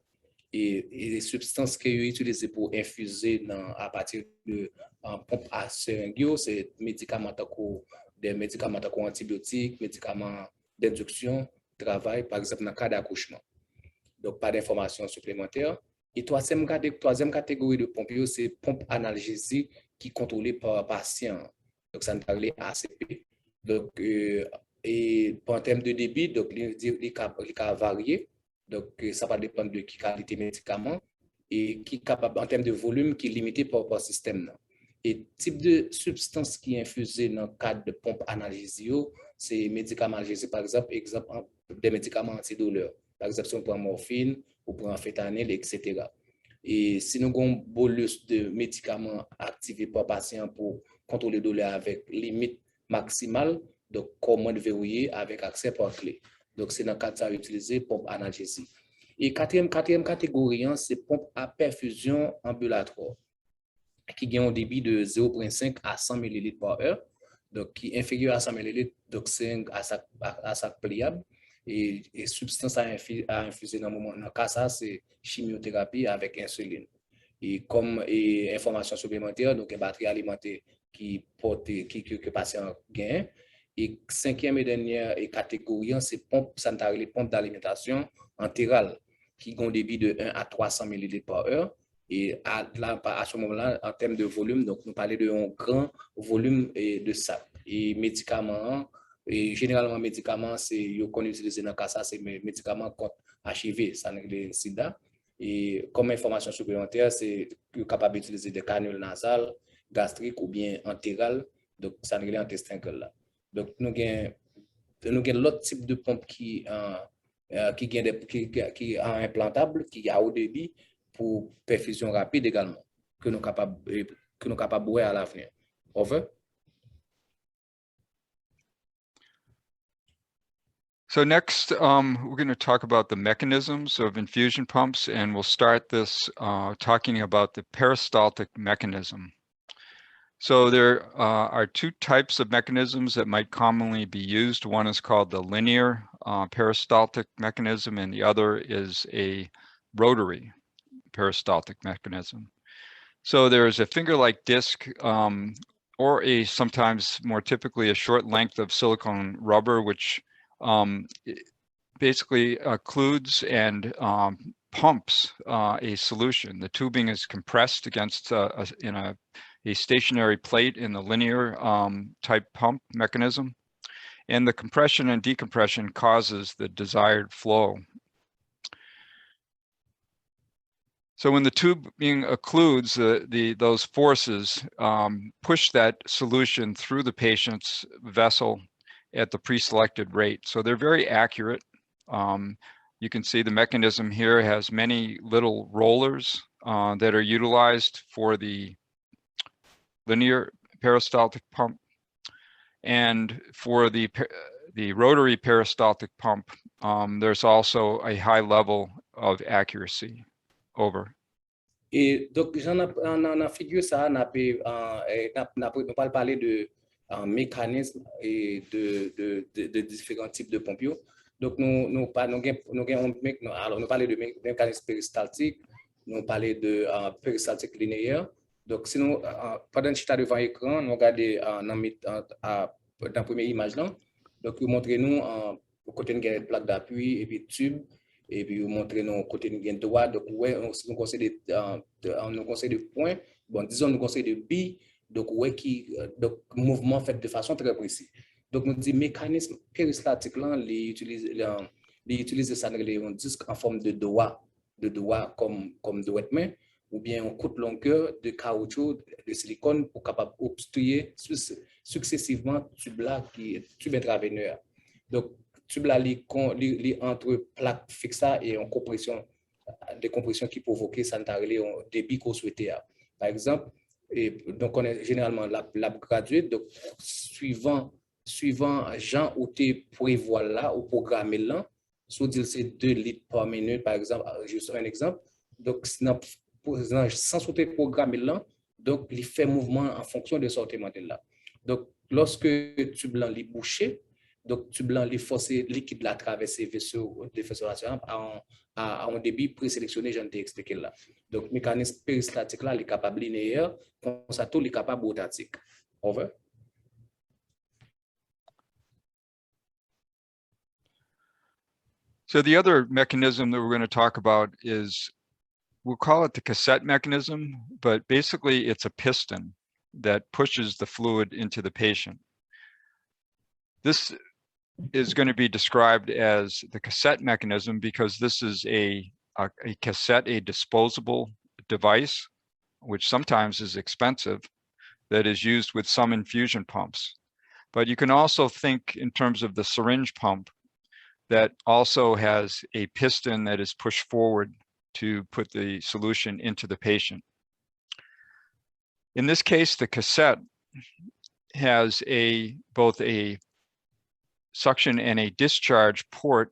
Et les substances qui sont utilisées pour infuser à partir de pompe à seringue, c'est des médicaments antibiotiques, médicaments d'induction, travail, par exemple, dans le cas d'accouchement. Donc, pas d'informations supplémentaires. Et troisième catégorie de pompes, c'est pompe analgésique qui est contrôlée par patient. Donc, ça nous parle ACP. Donc, et en termes de débit, donc, les cas variés. Donc, ça va dépendre de qualité médicament et qui est capable, en termes de volume, qui est limité par système. Et type de substance qui est infusée dans le cadre de pompe analgésique, c'est médicaments analgésiques, par exemple, des médicaments antidouleurs. Par exemple, si on prend morphine, ou prend amphétamine, etc. Et si nous avons un bolus de médicaments activés par patient pour contrôler la douleur avec limite maximale, donc comment verrouiller avec accès par clé. Donc, c'est dans le cadre de utiliser pompe analgésique. Et quatrième catégorie, c'est pompe à perfusion ambulatoire, qui a un débit de 0,5 à 100 ml par heure, donc qui est inférieur à 100 ml d'oxygène à sac pliable. Et substance à infuser dans le cas, ça, c'est chimiothérapie avec insuline. Et comme information supplémentaire, donc une batterie alimentaire que le patient gagne. Et cinquième et dernière catégorie, c'est les pompes d'alimentation entérale qui ont un débit de 1 à 300 ml par heure. Et à ce moment-là, en termes de volume, donc nous parlons d'un grand volume de sac. Et médicaments, et généralement, médicaments, qu'on utilise dans le cas, ça, c'est médicaments contre HIV, ça n'est le sida. Et comme information supplémentaire, c'est capable d'utiliser des canules nasales, gastriques ou bien entérales, donc ça n'est pas intestin que là. Donc, nous avons l'autre type de pompe qui est implantable, qui a haut débit pour perfusion rapide également, que nous sommes capables de voir à l'avenir. Over. So next, we're going to talk about the mechanisms of infusion pumps, and we'll start this talking about the peristaltic mechanism. So there are two types of mechanisms that might commonly be used. One is called the linear peristaltic mechanism, and the other is a rotary peristaltic mechanism. So there is a finger-like disc, or sometimes more typically a short length of silicone rubber, which basically occludes and pumps a solution. The tubing is compressed against in a stationary plate in the linear type pump mechanism, and the compression and decompression causes the desired flow. So when the tubing occludes, those forces push that solution through the patient's vessel at the pre-selected rate. So they're very accurate. You can see the mechanism here has many little rollers that are utilized for the linear peristaltic pump. And for the the rotary peristaltic pump, there's also a high level of accuracy. Over. Et donc, dans figure ça, on va parler de mécanismes et de différents types de pompes. Donc, nous parlons de mécanisme péristaltique, nous parlons de péristaltique linéaire. Donc, sinon, pendant que je suis devant l'écran, nous regardons dans la première image là. Donc, vous montrez-nous côté une plaque d'appui et puis tube. Et puis, vous montrez nos côtés de droit. Donc, ouais, nous conseillons de points. Bon, disons, nous conseillons de billes. Donc, ouais, donc, mouvement fait de façon très précise. Donc, nous disons, mécanisme péristaltique, là, les utiliser ça dans un disque en forme de doigt comme doigt de main, ou bien un coup de longueur de caoutchouc, de silicone pour capable obstruer successivement tube intraveineux. Donc, tube là, entre plaque fixe et en compression, des compressions qui provoquent ça un débit qu'on souhaitait. Par exemple, donc on est généralement la graduée, donc suivant Jean ou tu prévois là ou programmer là, soit c'est 2 litres par minute, par exemple, juste un exemple. Donc, sans sauter programmer là, donc il fait mouvement en fonction de sortiment là. Donc, lorsque tube là est bouché, donc tube là les forces liquides là traverser vaisseau à un débit présélectionné, j'en ai expliqué là. Donc, mécanisme péristatique là, il est capable linéaire, comme ça tout il est capable rotatique. Over. So the other mechanism that we're going to talk about is, we'll call it the cassette mechanism, but basically it's a piston that pushes the fluid into the patient. This is going to be described as the cassette mechanism because this is a cassette, a disposable device, which sometimes is expensive, that is used with some infusion pumps. But you can also think in terms of the syringe pump that also has a piston that is pushed forward to put the solution into the patient. In this case, the cassette has both a suction and a discharge port.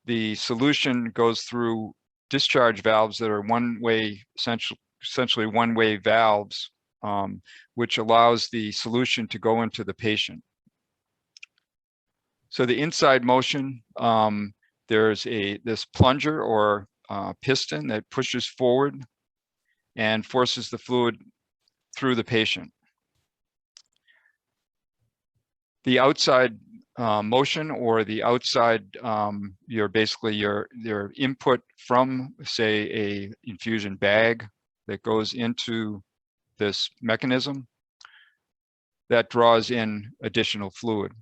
The solution goes through discharge valves that are one-way, essentially one-way valves, which allows the solution to go into the patient. So the inside motion, there's this plunger or piston that pushes forward and forces the fluid through the patient. The outside motion, or the outside, your input from, say, a infusion bag that goes into this mechanism that draws in additional fluid.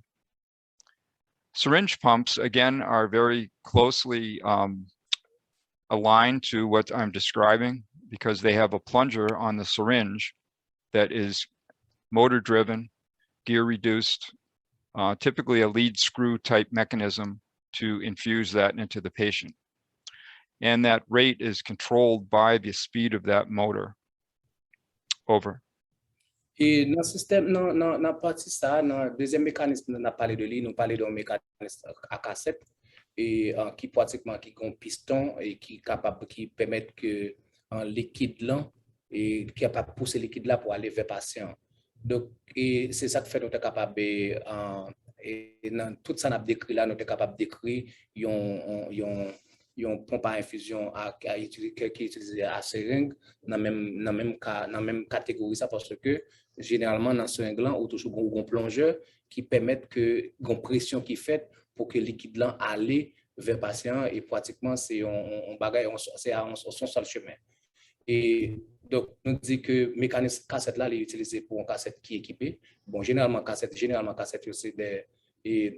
Syringe pumps, again, are very closely aligned to what I'm describing because they have a plunger on the syringe that is motor driven, gear reduced, typically a lead screw type mechanism to infuse that into the patient. And that rate is controlled by the speed of that motor. Over. Et dans le système, dans la partie ça, dans le deuxième mécanisme, nous avons parlé de lui, nous parlons d'un mécanisme à cassette et qui pratiquement qui a un piston et qui permet que un liquide là et qui est capable de pousser le liquide là pour aller vers le patient. Donc, c'est ça qui fait nous sommes capables et dans tout ça nous décrit là, nous sommes capables de décrire une pompe à infusion qui est utilisée à seringue dans la même catégorie ça parce que généralement dans ce seringue là on touche un plongeur qui permet que une pression qui fait pour que le liquide là aller vers le patient et pratiquement c'est un bagage c'est son seul chemin. Et donc, nous disons que le mécanisme cassette là, il est utilisé pour un cassette qui est équipé. Bon, généralement, cassette, c'est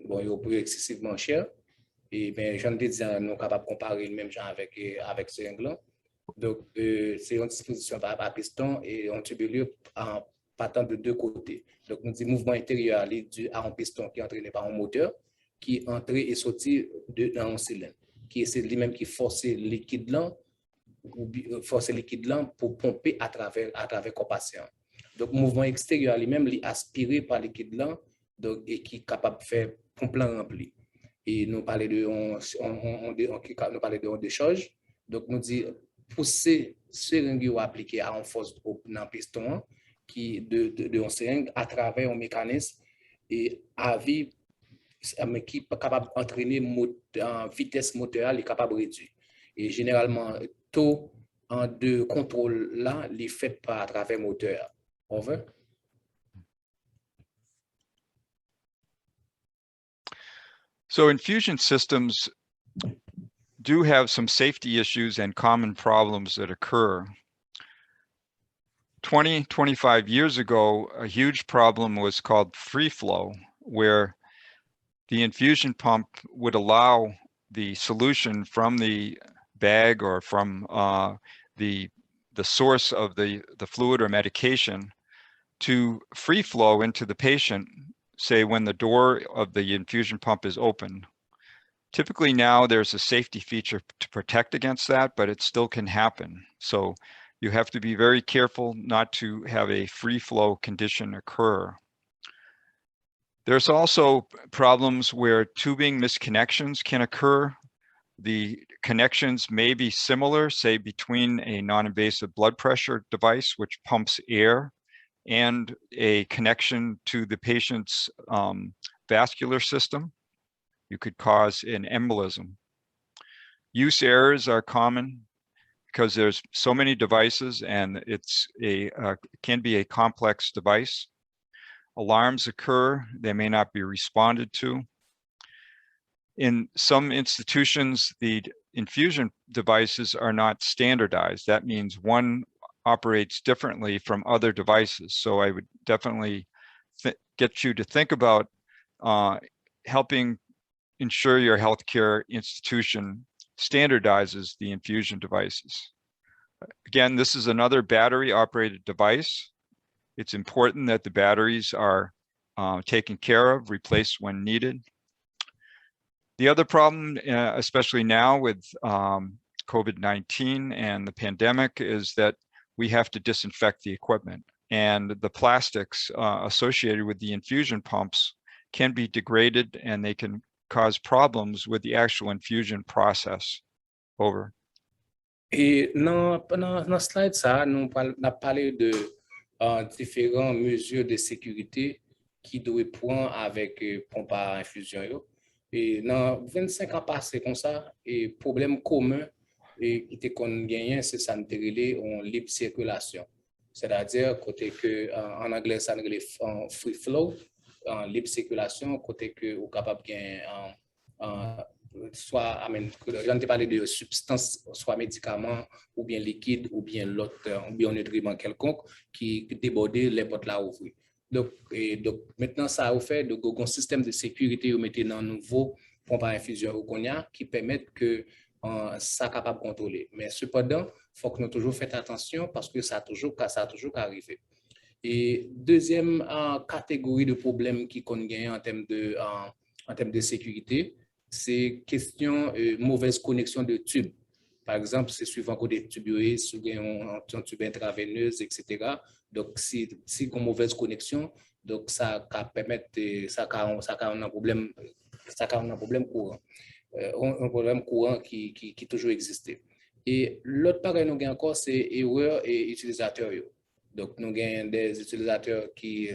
bon, excessivement cher. Et bien, j'en ai dit, nous sommes capables de comparer le même genre avec ce angle. Donc, c'est une disposition à piston et un tubulure en partant de deux côtés. Donc, nous disons mouvement intérieur dû à un piston qui est entraîné par un moteur qui entre et sorti dans un cylindre, qui est lui-même qui force le liquide là pour pomper à travers le patient. Donc, mouvement extérieur lui-même est aspiré par le liquide là donc, et qui est capable de faire un plan rempli. Et nous parlons nous parlons de décharge. Donc, nous disons, pour ces seringues appliquées à une force dans le piston, qui de seringue à travers un mécanisme et à vie qui est capable d'entraîner en vitesse moteur, est capable de réduire. Et généralement, taux de contrôle là, il est fait à travers le moteur. Over. So infusion systems do have some safety issues and common problems that occur. 25 years ago, a huge problem was called free flow, where the infusion pump would allow the solution from the bag or from the source of the fluid or medication to free flow into the patient, say when the door of the infusion pump is open. Typically now there's a safety feature to protect against that, but it still can happen. So you have to be very careful not to have a free flow condition occur. There's also problems where tubing misconnections can occur. The connections may be similar, say between a non-invasive blood pressure device, which pumps air, and a connection to the patient's vascular system. You could cause an embolism. Use errors are common because there's so many devices and it's can be a complex device. Alarms occur, they may not be responded to. In some institutions, the infusion devices are not standardized. That means one operates differently from other devices. So I would definitely get you to think about helping ensure your healthcare institution standardizes the infusion devices. Again, this is another battery operated device. It's important that the batteries are taken care of, replaced when needed. The other problem, especially now with COVID-19 and the pandemic, is that we have to disinfect the equipment, and the plastics associated with the infusion pumps can be degraded and they can cause problems with the actual infusion process. Over. Et dans slide ça, nous avons parlé de différentes mesures de sécurité qui doivent prendre avec pompe à infusion. Et dans 25 ans passés comme ça, et problème commun et qui était qu'on gagne, c'est ça nous en libre circulation. C'est-à-dire côté que en anglais ça nous en free flow, en libre circulation, côté que ou capable gagner soit j'en ai parlé de substances, soit médicaments ou bien liquides ou bien l'autre ou bien nutriments quelconque qui débordent les portes là ouvrées. Donc maintenant ça a fait de un système de sécurité vous mettez dans nouveau pompe à infusion au cognac qui permettent que ça capable de contrôler. Mais cependant, il faut que nous toujours fassions attention parce que ça a toujours arrivé. Et deuxième catégorie de problèmes qui qu'on gagne en termes de sécurité, c'est question mauvaise connexion de tubes. Par exemple, c'est suivant côté tubes, si un tube intraveineuse, etc. Donc, si on a une mauvaise connexion, donc ça permet ça a un problème courant. Un problème courant qui toujours existé. Et l'autre pareil nous gagne encore c'est erreur et utilisateurs. Donc nous gagnons des utilisateurs qui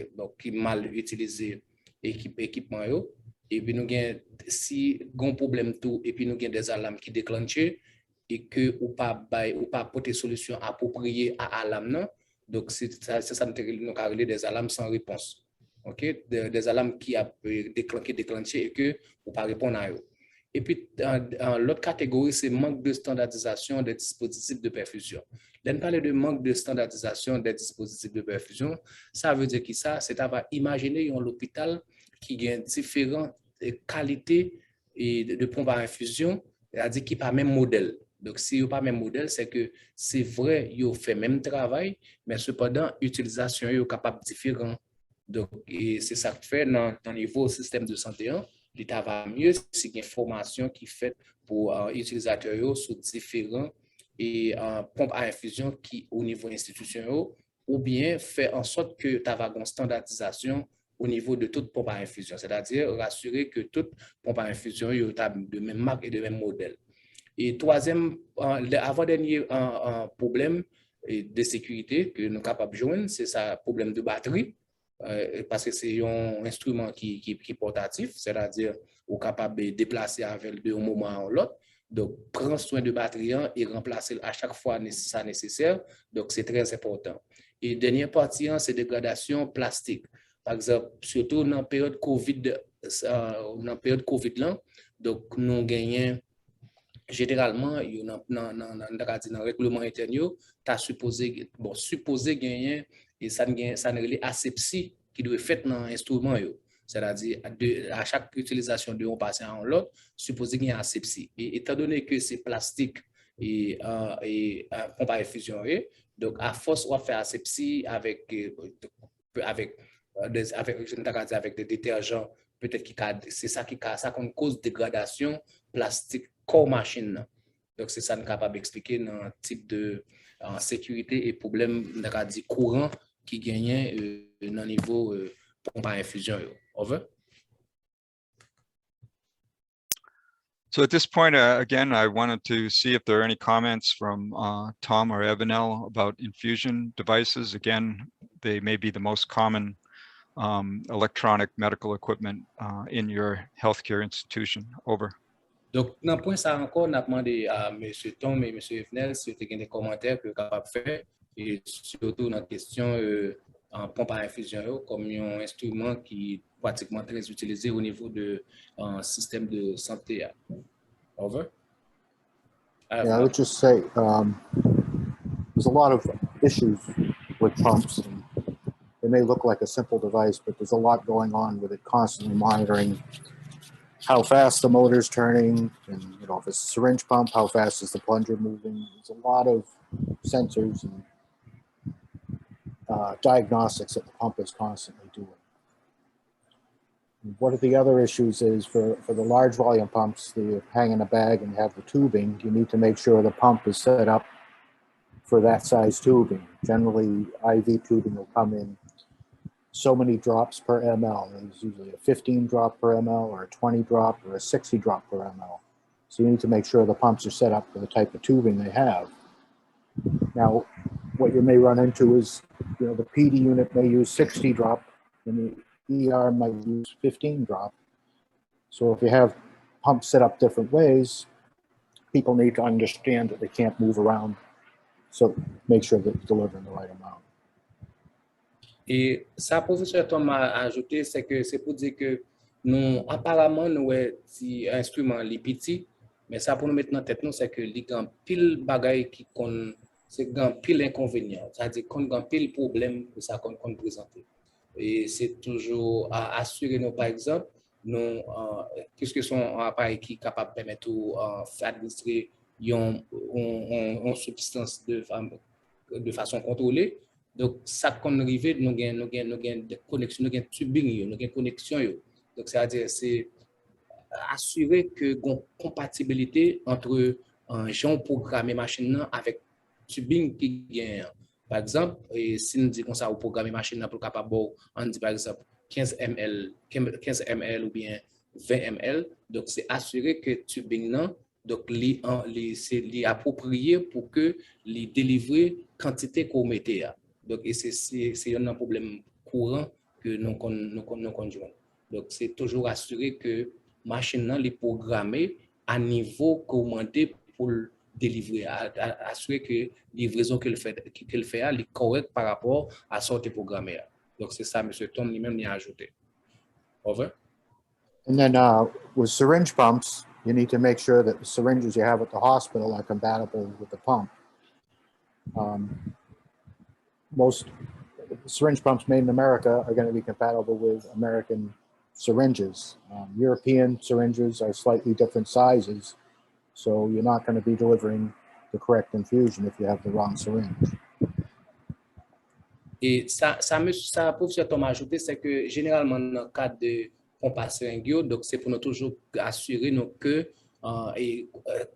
mal utilisent équipement et puis nous gagnons si un problème tout et puis nous gagnons des alarmes qui déclenchent et que ou pas porter solution appropriée à alarme non. Donc c'est ça nous carrer des alarmes sans réponse. OK, des alarmes qui a déclenché et que ou pas répondre à eux. Et puis, l'autre catégorie, c'est manque de standardisation des dispositifs de perfusion. Là, on parle de manque de standardisation des dispositifs de perfusion. Ça veut dire que ça, c'est d'avoir imaginé un hôpital qui a différentes qualités de pompes à infusion, c'est-à-dire qui n'a pas le même modèle. Donc, si il n'y a pas le même modèle, c'est que c'est vrai, il fait le même travail, mais cependant, l'utilisation est capable différent. Donc, c'est ça que fait dans le niveau système de santé 1. L'État va mieux si il y a une formation qui est faite pour utilisateurs sur différents pompes à infusion qui au niveau institutionnel ou bien faire en sorte que tu as une standardisation au niveau de toute pompe à infusion, c'est-à-dire rassurer que toute pompe à infusion est de même marque et de même modèle. Et troisième, avant-dernier problème de sécurité que nous sommes capables de joindre, c'est ça, problème de batterie, parce que c'est un instrument qui est portatif, c'est-à-dire qu'on est capable de déplacer avec d'un moment à l'autre. Donc, prendre soin de batterie et remplacer à chaque fois ça nécessaire. Donc, c'est très important. Et dernière partie, c'est dégradation plastique. Par exemple, surtout dans la période COVID, là, donc, nous gagnons généralement, dans le règlement interne, tu as supposé gagner et ça ne asepsie qui doit être faite dans l'instrument. C'est-à-dire, à chaque utilisation de un patient en l'autre, supposé gagner asepsie. Et étant donné que c'est plastique et pompe à infusion, donc à force, on va faire asepsie avec des détergents, peut-être que c'est ça qui cause dégradation plastique corps machine. Donc, c'est ça nous capable d'expliquer dans le type de sécurité et problème courant qui gagnent dans le niveau pompe à infusion. Over. So at this point, again, I wanted to see if there are any comments from Tom or Evanel about infusion devices. Again, they may be the most common electronic medical equipment in your healthcare institution. Over. Donc, dans le point, ça encore, on a demandé à M. Tom et M. Evanel si vous avez des commentaires que vous êtes capables de faire, et surtout dans la question en pompe à infusion comme un instrument qui est pratiquement très utilisé au niveau de système de santé. Over. Yeah, I would just say there's a lot of issues with pumps. And they may look like a simple device, but there's a lot going on with it, constantly monitoring how fast the motor's turning, and if it's a syringe pump, how fast is the plunger moving. There's a lot of sensors and diagnostics that the pump is constantly doing. And one of the other issues is for the large volume pumps, you hang in a bag and have the tubing, you need to make sure the pump is set up for that size tubing. Generally, IV tubing will come in so many drops per ml. There's usually a 15 drop per ml or a 20 drop or a 60 drop per ml. So you need to make sure the pumps are set up for the type of tubing they have. Now, what you may run into is, the PD unit may use 60 drop and the ER might use 15 drop. So if you have pumps set up different ways, people need to understand that they can't move around. So make sure that it's delivering the right amount. Et ça, professeur Tom a ajouté, c'est que c'est pour dire que nous, apparemment, nous avons des instruments les petits, mais ça pour nous mettre dans la tête, c'est que les grands pile bagaille qui c'est grand pile inconvénient, c'est-à-dire qu'on a pile problème que ça qu'on présente. Et c'est toujours à assurer nous, par exemple, nous, puisque sont un appareil qui est capable de permettre d'administrer une substance de façon contrôlée. Donc, ça qu'on arrive, nous avons des connexions, nous avons des tubing, nous avons des connexions. Donc, c'est-à-dire, c'est assurer que y a une compatibilité entre gens programmer machine avec tubing qui gagne. Par exemple, si nous disons ça, au programmer machine pour capable, on dit par exemple 15 ml ou bien 20 ml. Donc, c'est assurer que tubing non, donc c'est approprié pour que les délivrer quantité qu'on mettait. Donc, c'est un problème courant que nous conjoignons. Donc, c'est toujours assurer que la machine est programmée à niveau commandé pour délivrer, assurer que la livraison qu'elle fait est correcte par rapport à ce qui est programmé. Donc, c'est ça, M. Tom lui-même a ajouté. Over. And then with syringe pumps, you need to make sure that the syringes you have at the hospital are compatible with the pump. Most syringe pumps made in America are going to be compatible with American syringes. European syringes are slightly different sizes, so you're not going to be delivering the correct infusion if you have the wrong syringe. Et ça professeur Thomas ajouté, c'est que généralement dans le cadre de pompe à seringue, donc c'est pour nous toujours assurer que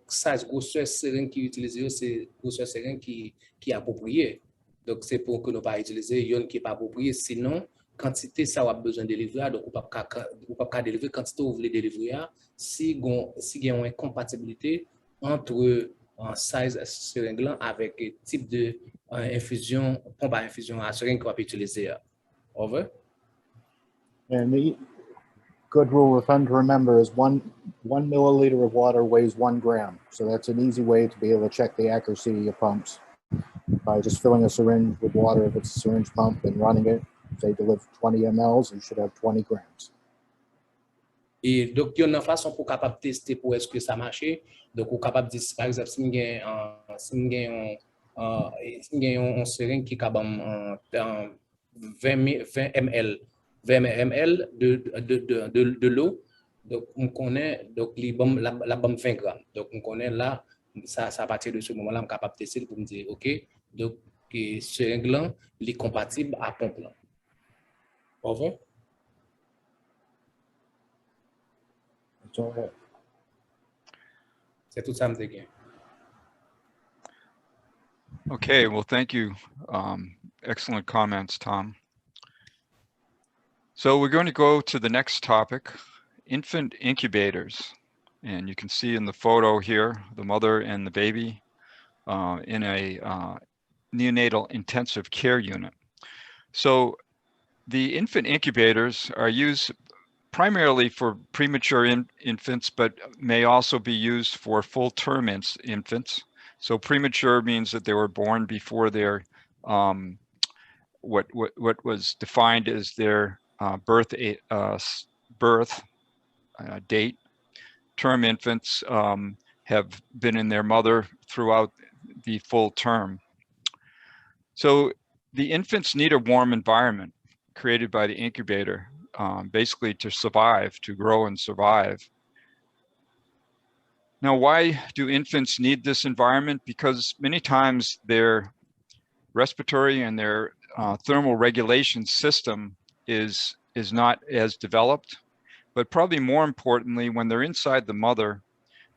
ça grosseur seringue qui utilisé, c'est grosseur seringue qui est appropriée. Donc c'est pour que nous pas utiliser une qui est pas appropriée, sinon quantité ça a besoin de délivrer, donc ou pas délivrer quantité vous voulez délivrer si il y a une incompatibilité entre un size seringue avec type de infusion, pompe à infusion à seringue qu'on va utiliser. Over. And the good rule of thumb to remember is one milliliter of water weighs 1 gram. So that's an easy way to be able to check the accuracy of your pumps by just filling a syringe with water if it's a syringe pump and running it. Say deliver 20 mLs, you should have 20 grams. Et donc, il y a une façon pour capable tester pour est-ce que ça marche. Donc, on est capable de dire, par exemple, si on a un seringue qui est capable 20 ml de l'eau, donc on connaît donc la bombe 20 grammes. Donc, on connaît là, ça à partir de ce moment-là, on est capable de tester pour me dire, OK, donc, ce seringue-là, il est compatible à pompe. Over. C'est tout ça, me dit. Okay, well, thank you. Excellent comments, Tom. So we're going to go to the next topic, infant incubators. And you can see in the photo here, the mother and the baby in a neonatal intensive care unit. So the infant incubators are used primarily for premature infants, but may also be used for full-term infants. So premature means that they were born before their what was defined as their birth date. Term infants have been in their mother throughout the full term. So the infants need a warm environment created by the incubator, basically to survive, to grow and survive. Now, why do infants need this environment? Because many times their respiratory and their thermal regulation system is not as developed, but probably more importantly, when they're inside the mother,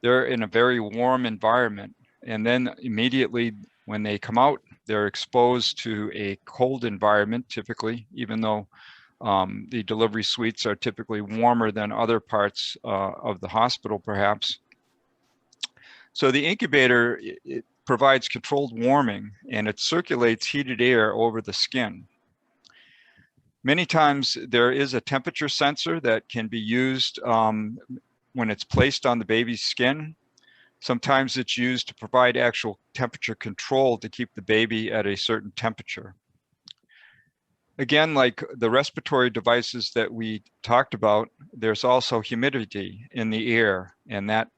they're in a very warm environment. And then immediately when they come out, they're exposed to a cold environment, typically, even though the delivery suites are typically warmer than other parts of the hospital, perhaps. So the incubator, it provides controlled warming and it circulates heated air over the skin. Many times there is a temperature sensor that can be used when it's placed on the baby's skin. Sometimes it's used to provide actual temperature control to keep the baby at a certain temperature. Again, like the respiratory devices that we talked about, there's also humidity in the air, and that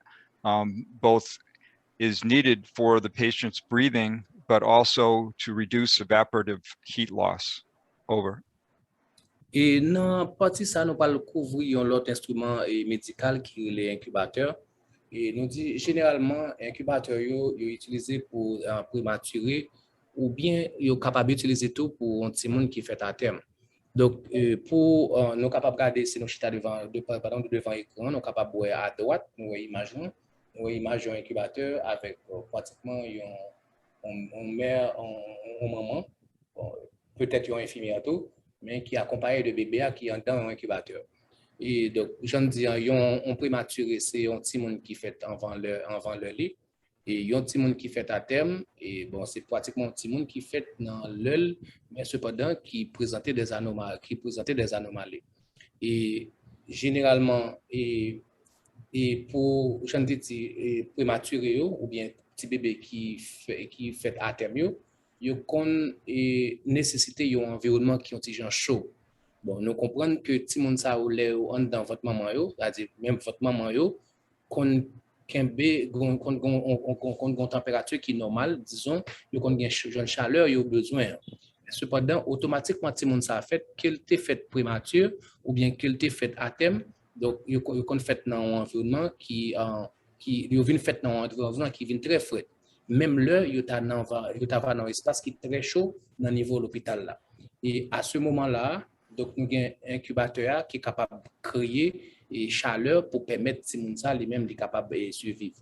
both is needed for the patient's breathing, but also to reduce evaporative heat loss. Over. Et dans partie ça, nous parlons couvrir l'autre instrument médical qui est l'incubateur. Et nous dit généralement, incubateur yo utilisé pour prématuré ou bien yo capable d'utiliser tout pour un petit monde qui fait à terme. Donc pour nous capable regarder si nous chita devant écran, nous capable voir à droite, nous imaginons un incubateur avec pratiquement une mère, une maman, peut-être un infirmière tout, mais qui est accompagné de bébé qui est dans un incubateur. Et donc, j'en dis, un prématuré, c'est un petit monde qui fait avant le lit, et un petit monde qui fait à terme, et bon, c'est pratiquement un petit monde qui fait dans l'œil, mais cependant qui présentait des anomalies. Et généralement, et pour, j'en dis, prématuré, ou bien petit bébé qui fait à terme, il y a nécessité un environnement qui est chaud. Bon, nous comprenons que si moun sa ou lè ou dans votre maman yo, c'est-à-dire même votre maman yo, qu'on température qui est normale, disons, yo qu'on gen chaleur yo besoin. Cependant, automatiquement si moun sa fait qu'elle t'est fait prémature ou bien qu'elle t'est fait à terme, donc yo qu'on fait dans un environnement qui yo vinn fait dans un environnement qui vient très frais. Même là, yo ta dans un espace qui est très chaud dans niveau de l'hôpital là. Et à ce moment-là, donc, nous avons un incubateur qui est capable de créer chaleur pour permettre que les gens lui-même capable de survivre.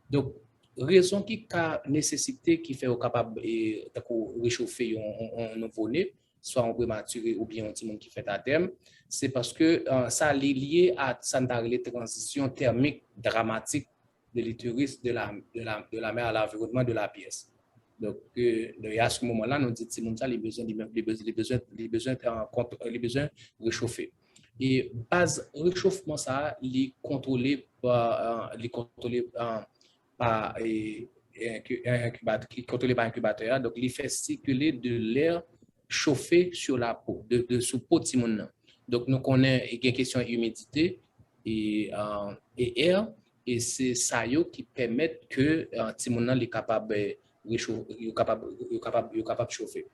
Donc, raison qui a nécessité qui fait capable de réchauffer un nouveau-né, soit un prématuré ou bien un petit monde qui fait à terme, c'est parce que ça est lié à les transitions thermiques dramatiques de l'utérus de la mère à l'environnement de la pièce. Donc, à ce moment-là, nous disons que les besoins réchauffer. Et base réchauffement, ça, les contrôlé par incubateur, donc il fait circuler de l'air chauffé sur la peau, sous peau de Timon. Donc, nous connaissons une question d'humidité et air, et c'est ça qui permet que Timon est capable de chauffer.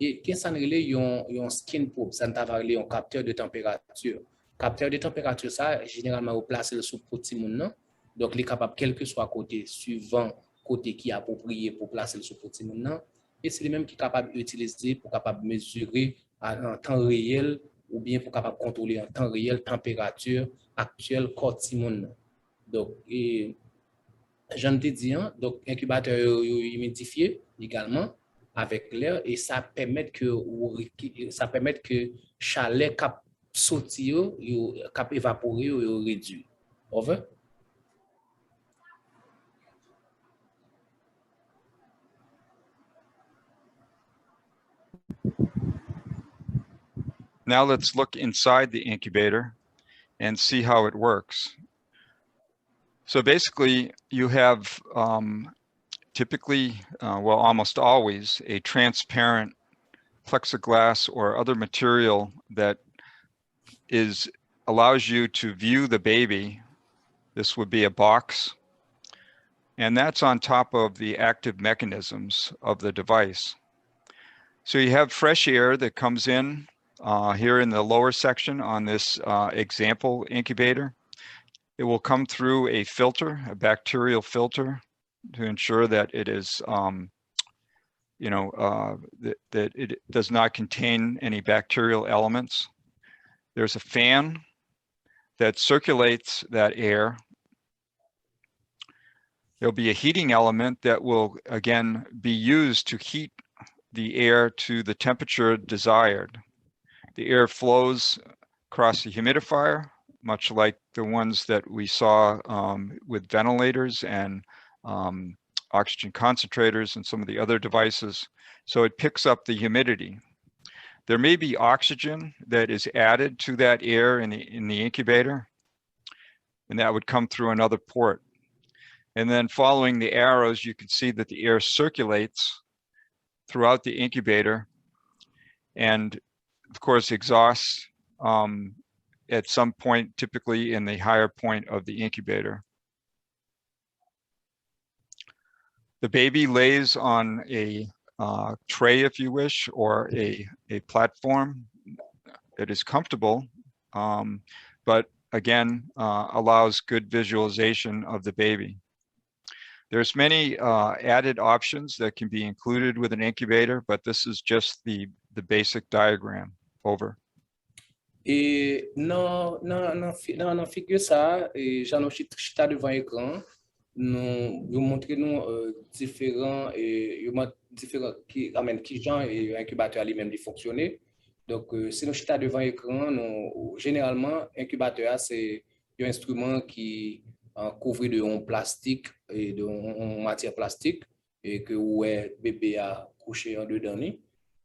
Et qu'est-ce que c'est un skin probe, ça ne un capteur de température. Capteur de température, ça, généralement, on place le sous peau Timon. Donc, il est capable, quel que soit côté, suivant côté qui est approprié pour placer le sous peau Timon. Et c'est le même qui est capable d'utiliser pour capable mesurer en temps réel ou bien pour capable contrôler en temps réel température actuelle corps Timon. Donc, j'en ai dit, donc incubateur humidifié également avec l'air et ça permet que chaleur cap sortir cap évaporer ou réduire. Over. Now let's look inside the incubator and see how it works. So basically, you have typically, well, almost always, a transparent plexiglass or other material that allows you to view the baby. This would be a box, and that's on top of the active mechanisms of the device. So you have fresh air that comes in here in the lower section on this example incubator. It will come through a filter, a bacterial filter, to ensure that it is, that it does not contain any bacterial elements. There's a fan that circulates that air. There'll be a heating element that will, again, be used to heat the air to the temperature desired. The air flows across the humidifier, much like the ones that we saw with ventilators and oxygen concentrators and some of the other devices. So it picks up the humidity. There may be oxygen that is added to that air in the incubator, and that would come through another port. And then following the arrows, you can see that the air circulates throughout the incubator and, of course, exhausts at some point, typically in the higher point of the incubator. The baby lays on a tray, if you wish, or a platform that is comfortable, but again, allows good visualization of the baby. There's many added options that can be included with an incubator, but this is just the basic diagram. Over. Et non, figure ça, j'en chita devant l'écran, nous montrer différents qui amènent qui genre et incubateur lui-même de fonctionner. Donc, si nous chita devant l'écran, généralement, incubateur, c'est un instrument qui couvre de plastique et de matière plastique et que ouais, bébé a couché en dedans.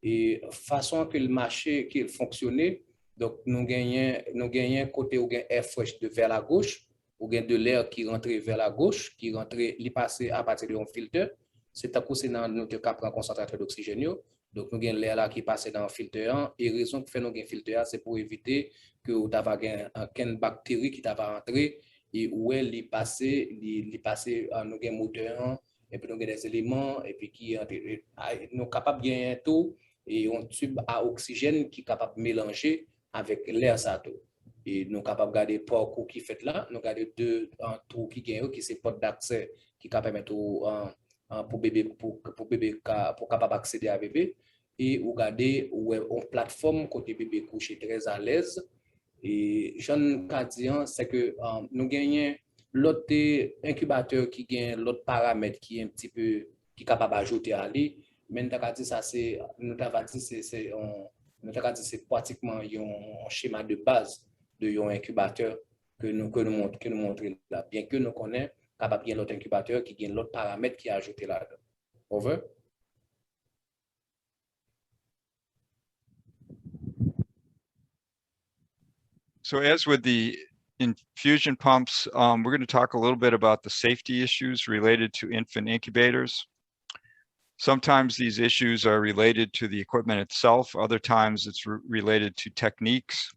Et façon que le marché qu'il fonctionnait, donc nous gagnons côté où gagne air fraîche de vers la gauche, ou gagne de l'air qui rentre vers la gauche, qui rentre, il passe à partir d'un filtre. C'est à cause dans notre cas prend concentrateur d'oxygène. Donc nous gagnons l'air là qui passe dans le filtre. Et raison que fait nous gagnons filtre, c'est pour éviter que vous avez une bactérie qui va rentrer et où elle passe, nous gagnons moteur et puis nous gagnons des éléments et puis qui nous capables de gagner tout et un tube à oxygène qui est capable de mélanger avec l'air ça tout. Et nous capables de garder port qui fait là, nous garder deux trous qui gagnent qui c'est porte d'accès qui permet pour bébé pour capable accéder à bébé et ou garder une plateforme côté bébé couché très à l'aise. Et Jean Cadian c'est que nous gagnons l'autre incubateur qui gagne l'autre paramètre qui est un petit peu qui est capable d'ajouter à lui. Mais ça c'est nous avons dit c'est Nous avons dit c'est pratiquement un schéma de base de un incubateur que nous montrons là. Bien que nous connaissons capable de l'autre incubateur qui a l'autre paramètre qui est ajouté là-dedans. Over. So as with the infusion pumps, we're going to talk a little bit about the safety issues related to infant incubators. Sometimes these issues are related to the equipment itself. Other times it's related to techniques.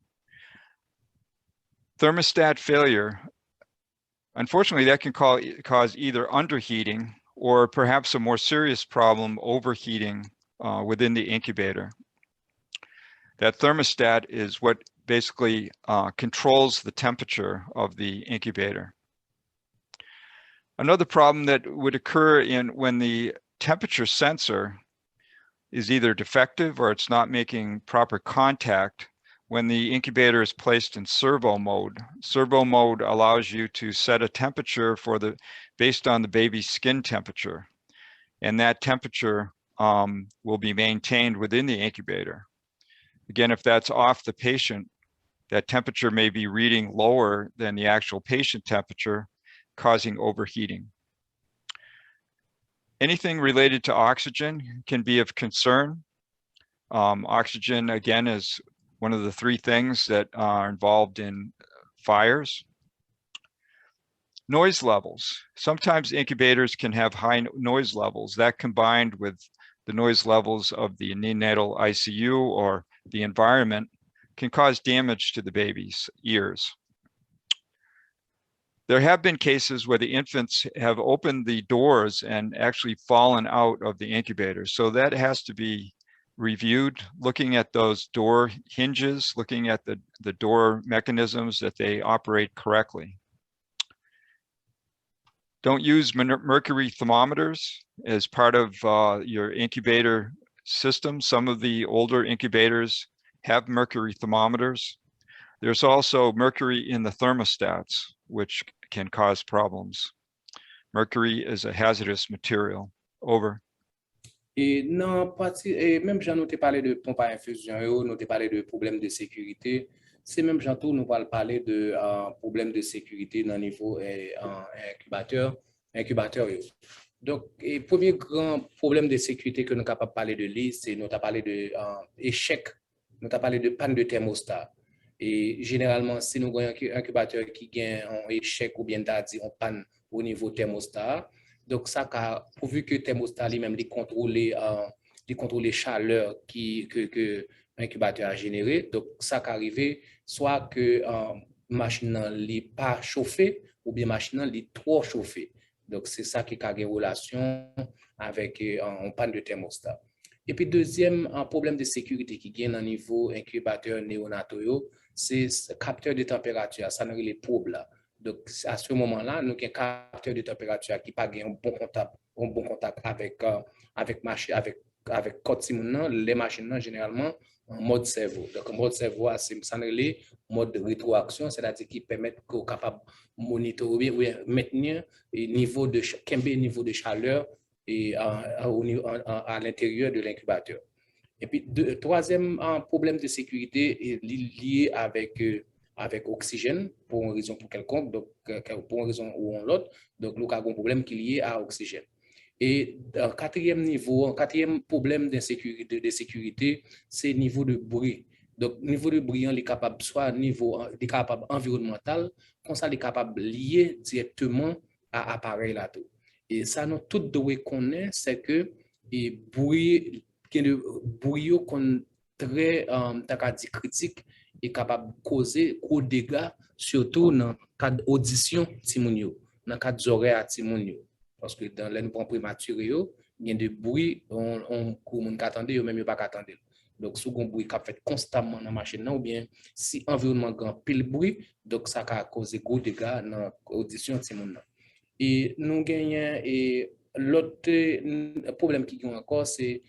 Thermostat failure, unfortunately, that can cause either underheating or perhaps a more serious problem, overheating within the incubator. That thermostat is what basically controls the temperature of the incubator. Another problem that would occur when the temperature sensor is either defective or it's not making proper contact when the incubator is placed in servo mode. Servo mode allows you to set a temperature based on the baby's skin temperature, and that temperature will be maintained within the incubator. Again, if that's off the patient, that temperature may be reading lower than the actual patient temperature, causing overheating. Anything related to oxygen can be of concern. Oxygen, again, is one of the three things that are involved in fires. Noise levels. Sometimes incubators can have high noise levels. That combined with the noise levels of the neonatal ICU or the environment can cause damage to the baby's ears. There have been cases where the infants have opened the doors and actually fallen out of the incubator. So that has to be reviewed, looking at those door hinges, looking at the door mechanisms that they operate correctly. Don't use mercury thermometers as part of your incubator system. Some of the older incubators have mercury thermometers. There's also mercury in the thermostats, which can cause problems. Mercury is a hazardous material. Over. Et non, même j'en ai parlé de pompe à infusion, nous avons parlé de problèmes de sécurité. C'est même j'entends nous parler de problèmes de sécurité dans le niveau incubateur. Donc, le premier grand problème de sécurité que nous sommes capables de parler de lui, c'est nous avons parlé de échec, nous avons parlé de panne de thermostat. Et généralement, si nous avons un incubateur qui a un échec ou bien dit on panne au niveau thermostat, donc ça, pourvu que le thermostat lui-même contrôle la chaleur que l'incubateur a générée, donc ça qui arrive, soit que la machine n'est pas chauffée ou bien la machine est trop chauffée. Donc c'est ça qui a une relation avec un panne de thermostat. Et puis deuxième problème de sécurité qui vient au niveau incubateur néonataux, c'est le capteur de température, ça n'est pas les probes là. Donc, à ce moment-là, nous avons un capteur de température qui n'a pas un bon contact avec les machines, généralement, en mode cerveau. Donc, en mode cerveau, c'est le mode de rétroaction, c'est-à-dire qui permet qu'on soit capable de monitorer ou maintenir le niveau de chaleur à l'intérieur de l'incubateur. Et puis, troisième problème de sécurité est lié avec oxygène pour une raison quelconque, donc pour une raison ou l'autre, donc nous avons un problème qui est lié à l'oxygène. Et quatrième problème de sécurité, c'est le niveau de bruit. Donc, niveau de bruit, il est capable soit niveau capable environnemental, comme ça, il est capable lié directement à l'appareil là tout. Et ça, nous tout devons connaître, c'est que le bruit qu'on très critique est capable de causer gros dégâts, surtout dans le cadre d'audition, dans le cadre d'oreilles, parce que dans l'enfant prématuré, il y a des bruits, on attendait, ou même pas attendre. Donc, si on bruit qui fait constamment dans la machine, ou bien si l'environnement grand pile bruit, donc ça a causé gros dégâts dans l'audition. Et nous gagnons, et l'autre problème qui est encore, c'est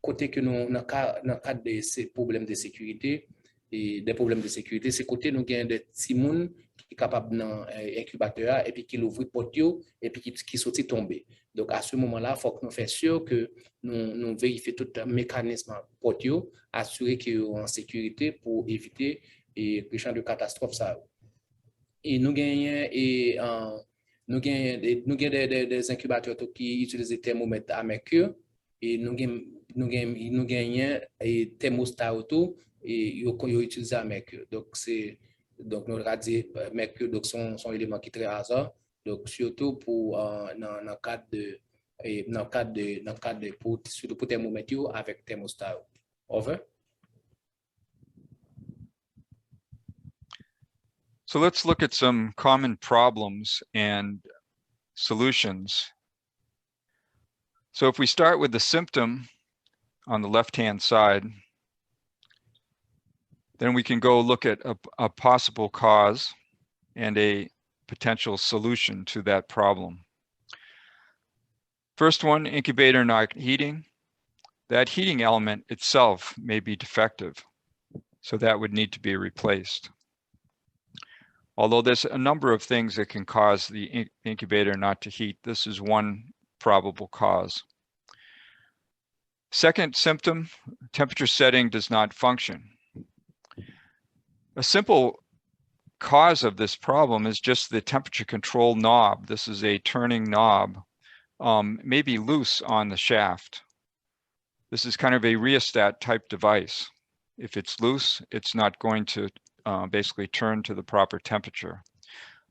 côté que nous, dans le cadre de ces problèmes de sécurité, des problèmes de sécurité, c'est côté nous avons des petits moun qui sont capables dans l'incubateur et puis qui l'ouvrent porte et puis qui sortent tomber. Donc à ce moment-là, il faut que nous fassions sûr que nous vérifions tout le mécanisme porte, assurer qu'ils sont en sécurité pour éviter le champ de catastrophe. Ça. Et nous gagnons des incubateurs qui utilisent des thermomètres à mercure et nous gagnons des thermostats auto et ils utilisent à mercure. Donc nous avons dit mercure donc sont éléments qui sont très hasard. Donc surtout pour dans le cadre de pour thermomètre avec thermostat. Over. So let's look at some common problems and solutions. So if we start with the symptom on the left-hand side, then we can go look at a possible cause and a potential solution to that problem. First one, incubator not heating. That heating element itself may be defective, so that would need to be replaced. Although there's a number of things that can cause the incubator not to heat, this is one probable cause. Second symptom, temperature setting does not function. A simple cause of this problem is just the temperature control knob. This is a turning knob, may be loose on the shaft. This is kind of a rheostat type device. If it's loose, it's not going to basically turn to the proper temperature.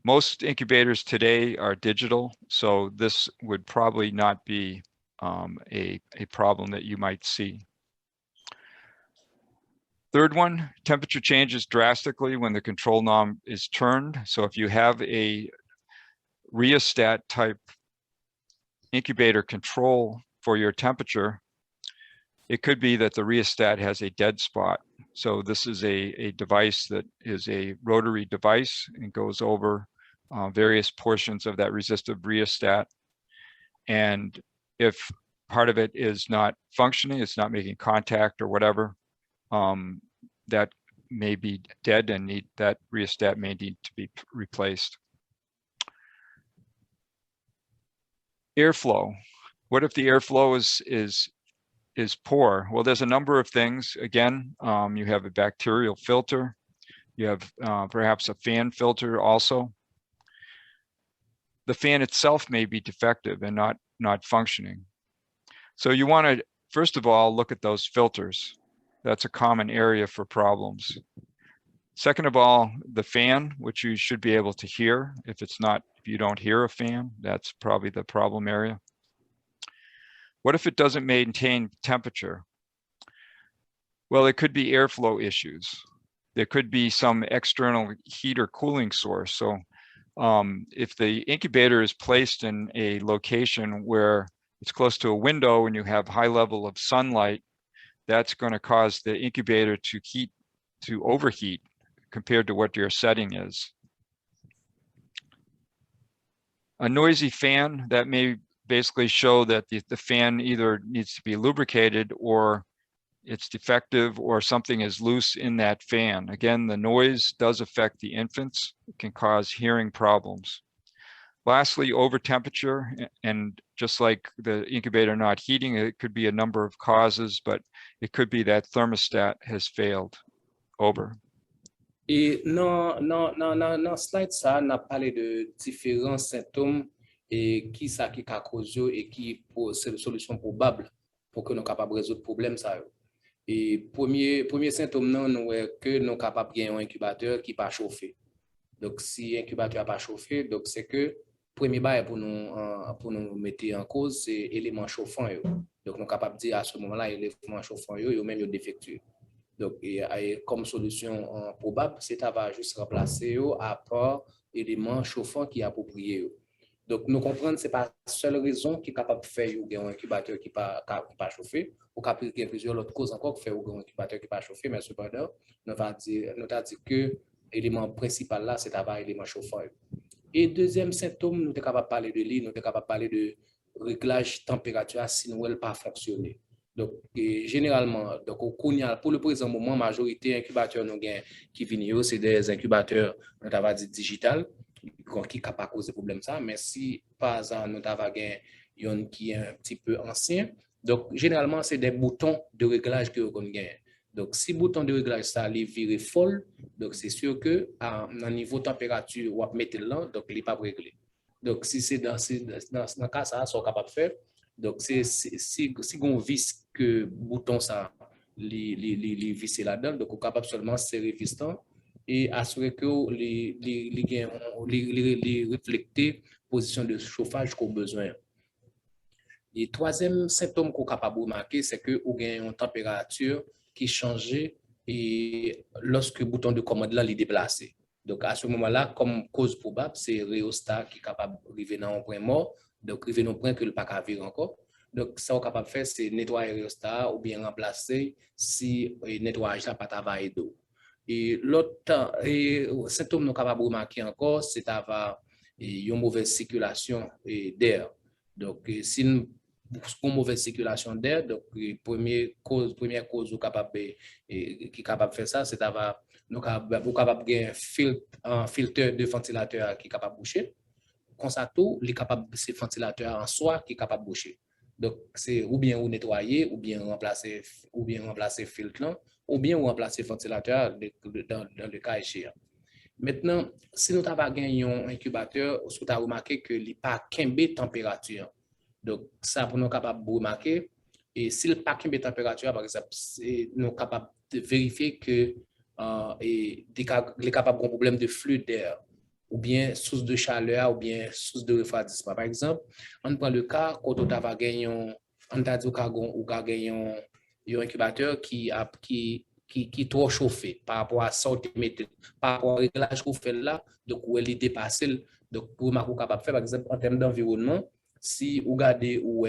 Most incubators today are digital, so this would probably not be a problem that you might see. Third one, temperature changes drastically when the control knob is turned. So if you have a rheostat type incubator control for your temperature, it could be that the rheostat has a dead spot. So this is a device that is a rotary device and goes over various portions of that resistive rheostat. And if part of it is not functioning, it's not making contact or whatever, that may be dead and that rheostat may need to be replaced. Airflow. What if the airflow is poor? Well, there's a number of things. Again, you have a bacterial filter. You have perhaps a fan filter also. The fan itself may be defective and not functioning. So you want to, first of all, look at those filters. That's a common area for problems. Second of all, the fan, which you should be able to hear. If you don't hear a fan, that's probably the problem area. What if it doesn't maintain temperature? Well, it could be airflow issues. There could be some external heat or cooling source. So if the incubator is placed in a location where it's close to a window and you have high level of sunlight, that's going to cause the incubator to overheat compared to what your setting is. A noisy fan, that may basically show that the fan either needs to be lubricated or it's defective or something is loose in that fan. Again, the noise does affect the infants. It can cause hearing problems. Lastly, over temperature, and just like the incubator not heating, it could be a number of causes, but it could be that thermostat has failed. Over. Et dans slide ça, on a parlé de différents symptômes et qui ça qui a causé et qui c'est une solution probable pour que nous capables de résoudre le problème ça. Et premier symptôme nous est que nous capables de gagner un incubateur qui pas chauffé. Donc si incubateur n'a pas chauffé, donc c'est que premier bail pour nous mettre en cause c'est élément chauffant. Donc nous capables de dire à ce moment-là élément chauffant yo même yo défectueux. Donc comme solution probable, c'est d'avoir juste remplacer à part éléments chauffants qui appropriés. Donc nous comprenons c'est pas la seule raison qui est capable de faire un incubateur qui pas chauffé ou qu'il y a plusieurs autres causes encore qui fait un incubateur qui pas chauffé, mais cependant nous va dire que l'élément principal là c'est d'avoir élément chauffant. Et deuxième symptôme, nous sommes capables de parler de lui, nous sommes capables de parler de réglage température si nous ne pas fonctionner. Donc, généralement, donc, pour le présent moment, majorité incubateurs nous gagnent qui viennent, c'est des incubateurs, on va dire digital, qui ne pas causer problème ça, mais si par exemple, nous avons un qui est un petit peu ancien, donc généralement, c'est des boutons de réglage que vous gagnez. Donc, si le bouton de réglage ça les vire folle, donc c'est sûr que à un niveau température, vous mettez là, donc il n'est pas réglé. Donc, si c'est dans ce cas, ça, sont capable de faire. Donc, si on vis que bouton ça, les visser là-dedans, donc on est capable seulement serrer piston et assurer que les refléter position de chauffage qu'on a besoin. Et troisième symptôme qu'on est capable de remarquer, c'est que vous avez une température qui change et lorsque le bouton de commande là est déplacé. Donc, à ce moment-là, comme cause probable, c'est le rhéostat qui est capable d'arriver dans un point mort, donc arriver dans un point que le pas virer encore. Donc, ça, on est capable de faire, c'est nettoyer le rhéostat ou bien remplacer si le nettoyage n'a pas travaillé d'eau. Et l'autre symptôme que nous sommes capables de remarquer encore, c'est d'avoir une mauvaise circulation d'air. Donc, si nous avons une mauvaise circulation d'air, donc, première cause qui est capable de faire ça, c'est d'avoir nous capable de un filtre de ventilateur qui est capable de boucher. Comme ça, tout, les capable de ventilateur en soi qui est capable de boucher. Donc, c'est ou bien ou nettoyer, ou bien remplacer le filtre, ou bien remplacer le ventilateur dans le cas échéant. Maintenant, si nous avons gagné un incubateur, vous avez remarqué que il n'y a pas de température. Donc, ça, pour nous capables de remarquer. Et si le pas de température, par exemple, nous sommes capables de vérifier que il est capable d'un problème de flux d'air, ou bien source de chaleur, ou bien source de refroidissement. Par exemple, on prend le cas quand on a gagné un incubateur qui est trop chauffé par rapport à ça, par rapport au réglage qu'on fait là, donc où elle est dépassée. Donc, pour ma capable de faire, par exemple, en termes d'environnement, si vous regardez où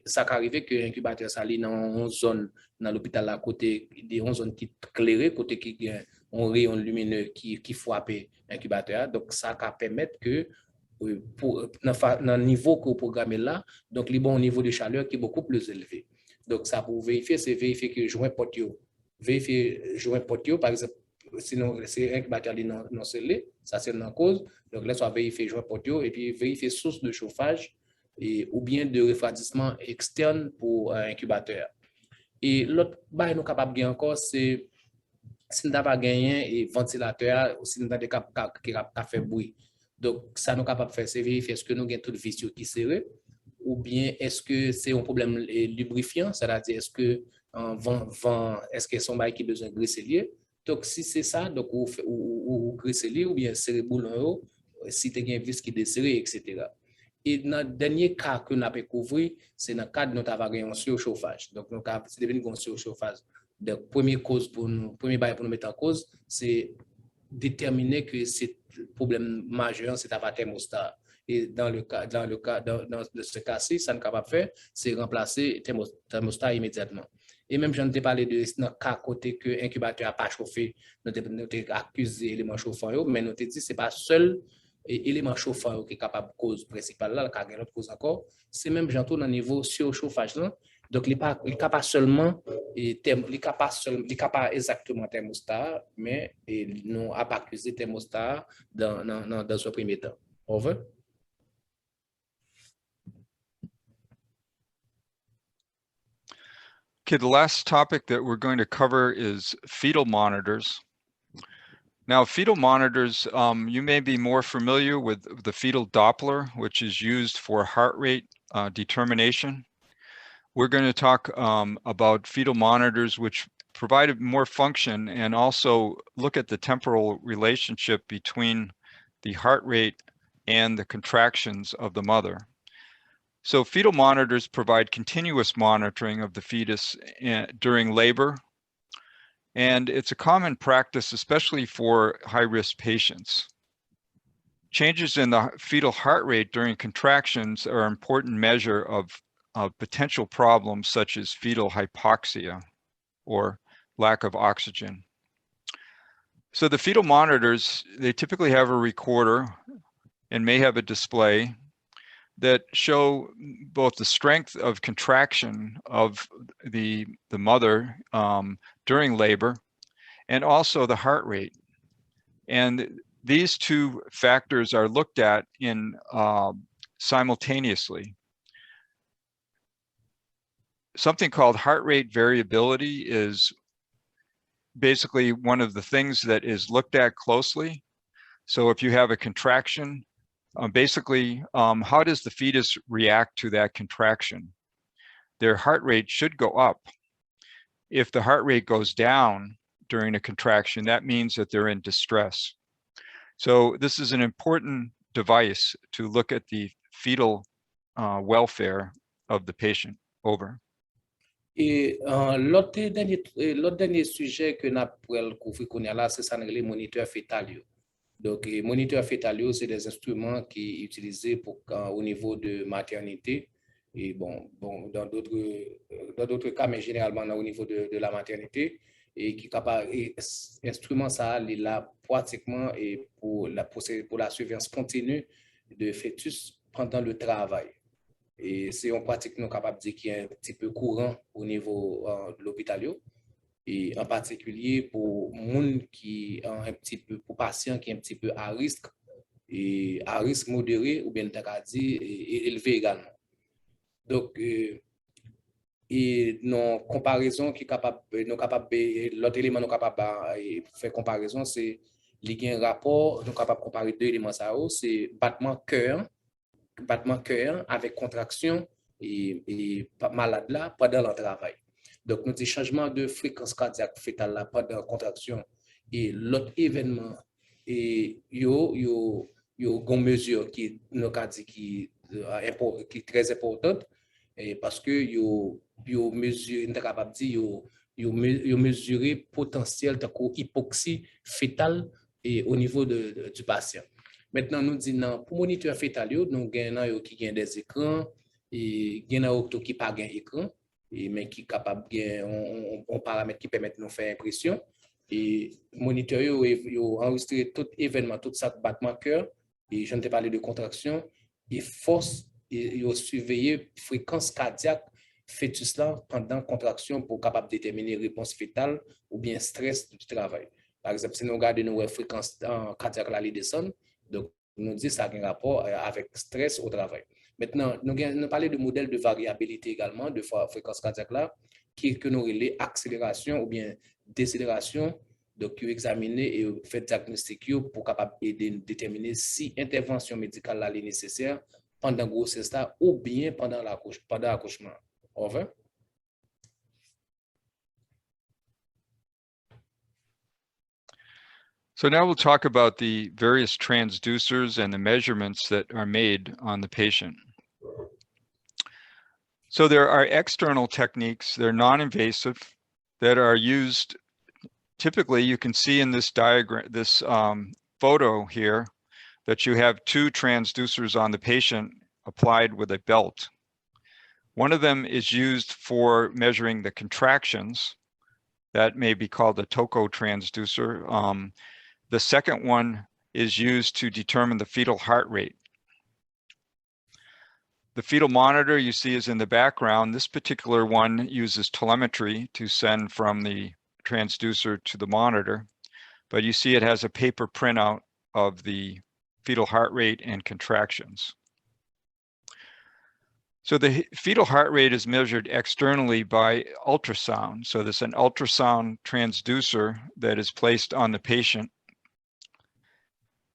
ça peut arriver que l'incubateur s'allie dans une zone, dans l'hôpital à côté, une zone qui est éclairée, côté qui a un rayon lumineux qui frappe l'incubateur. Donc, ça peut permettre que, dans le niveau que vous programmez là, donc, il y a un niveau de chaleur qui est beaucoup plus élevé. Donc, ça pour vérifier, c'est vérifier que joint potio, par exemple, sinon c'est incubateur non scellé, ça c'est une cause. Donc, là, soit vérifier joint potio et puis vérifier source de chauffage ou bien de refroidissement externe pour un incubateur. Et l'autre bail nous capable de encore, c'est si nous n'avons pas gagné un ventilateur ou si nous avons des cas qui fait bruit. Donc, ça nous capable de faire, c'est vérifier est-ce que nous avons tout le vissure qui serré ou bien est-ce que c'est un problème lubrifiant, c'est-à-dire est-ce que est-ce que son bail qui a besoin de graisser. Donc, si c'est ça, donc ou graisser ou bien serrer boulon, si tu as un vis qui est desserré, etc. Et dans le dernier cas que nous avons couvert, c'est dans le cas de notre un surchauffage. Donc, c'est devenu un surchauffage. Donc, première cause pour nous mettre en cause, c'est déterminer que c'est le problème majeur, c'est d'avoir thermostat. Et dans ce cas-ci, ça ne peut pas faire, c'est remplacer thermostat immédiatement. Et même, j'en ai parlé de dans le cas côté que l'incubateur n'a pas chauffé, nous avons accusé l'élément chauffant, mais nous avons dit que ce n'est pas seul élément chauffant qui est capable de cause principale, là, il y a une autre cause encore, c'est même j'entends dans le niveau surchauffage. Là. Donc, il n'est pas seulement, il n'est pas exactement thermostat, mais nous n'a pas accusé thermostat dans ce premier temps. Over. Okay, the last topic that we're going to cover is fetal monitors. Now, fetal monitors, you may be more familiar with the fetal Doppler, which is used for heart rate determination. We're going to talk about fetal monitors, which provide more function and also look at the temporal relationship between the heart rate and the contractions of the mother. So fetal monitors provide continuous monitoring of the fetus during labor. And it's a common practice, especially for high-risk patients. Changes in the fetal heart rate during contractions are an important measure of potential problems such as fetal hypoxia or lack of oxygen. So the fetal monitors, they typically have a recorder and may have a display. that show both the strength of contraction of the mother during labor and also the heart rate. And these two factors are looked at in simultaneously. Something called heart rate variability is basically one of the things that is looked at closely. So if you have a contraction, basically, how does the fetus react to that contraction? Their heart rate should go up. If the heart rate goes down during a contraction, that means that they're in distress. So this is an important device to look at the fetal welfare of the patient. Over. Et l'autre dernier sujet que nous avons couvert là, c'est ça, les moniteurs fétaliaux. Donc, les moniteurs fétaliaux, c'est des instruments qui sont utilisés pour, au niveau de maternité. Et bon, dans d'autres cas, mais généralement au niveau de la maternité, et qui capable, instrument ça, il est là pratiquement et pour la surveillance continue de fœtus pendant le travail. Et c'est une pratique nous capable de dire qui est un petit peu courant au niveau de l'hôpital, et en particulier pour monde qui un petit peu, pour patients qui est un petit peu à risque et à risque modéré ou bien élevé également. Donc et non comparaison qui capable l'autre élément nous capable de faire comparaison, c'est il y a un rapport nous capable comparer deux éléments ça, c'est battement cœur avec contraction et malade là pendant le travail. Donc nous avons changement de fréquence cardiaque fœtale là pendant la contraction, et l'autre événement et yo une mesure qui nous a dit qui est très importante, et parce que yo mesure est capable dire yo mesurer potentiel de hypoxie fœtale et au niveau du patient. Maintenant, nous disons, pour moniteur fœtal, nous avons qui ont des écrans, et nous avons qui pas un écran, mais qui capable un paramètre qui permet de nous faire impression. Et moniteur yo enregistré tout événement, tout ça battement cœur, et je ne t'ai parlé de contraction, et force, et yo surveiller fréquence cardiaque fœtus là pendant contraction pour capable déterminer réponse fœtale ou bien stress du travail. Par exemple, si nous regardons nos fréquences cardiaque là, les descendent. Donc, nous disons que ça a un rapport avec stress au travail. Maintenant, nous parlons de modèle de variabilité également, de fréquence cardiaque là, que nous relais accélération ou bien décélération, donc qui examiner et fait diagnostic pour capable aider déterminer si intervention médicale là est nécessaire pendant grossesse là ou bien pendant l'accouchement. Over. So now we'll talk about the various transducers and the measurements that are made on the patient. So there are external techniques, they're non-invasive, that are used. Typically, you can see in this diagram, this photo here, that you have two transducers on the patient applied with a belt. One of them is used for measuring the contractions. That may be called a TOCO transducer. The second one is used to determine the fetal heart rate. The fetal monitor you see is in the background. This particular one uses telemetry to send from the transducer to the monitor, but you see it has a paper printout of the fetal heart rate and contractions. So the fetal heart rate is measured externally by ultrasound. So there's an ultrasound transducer that is placed on the patient.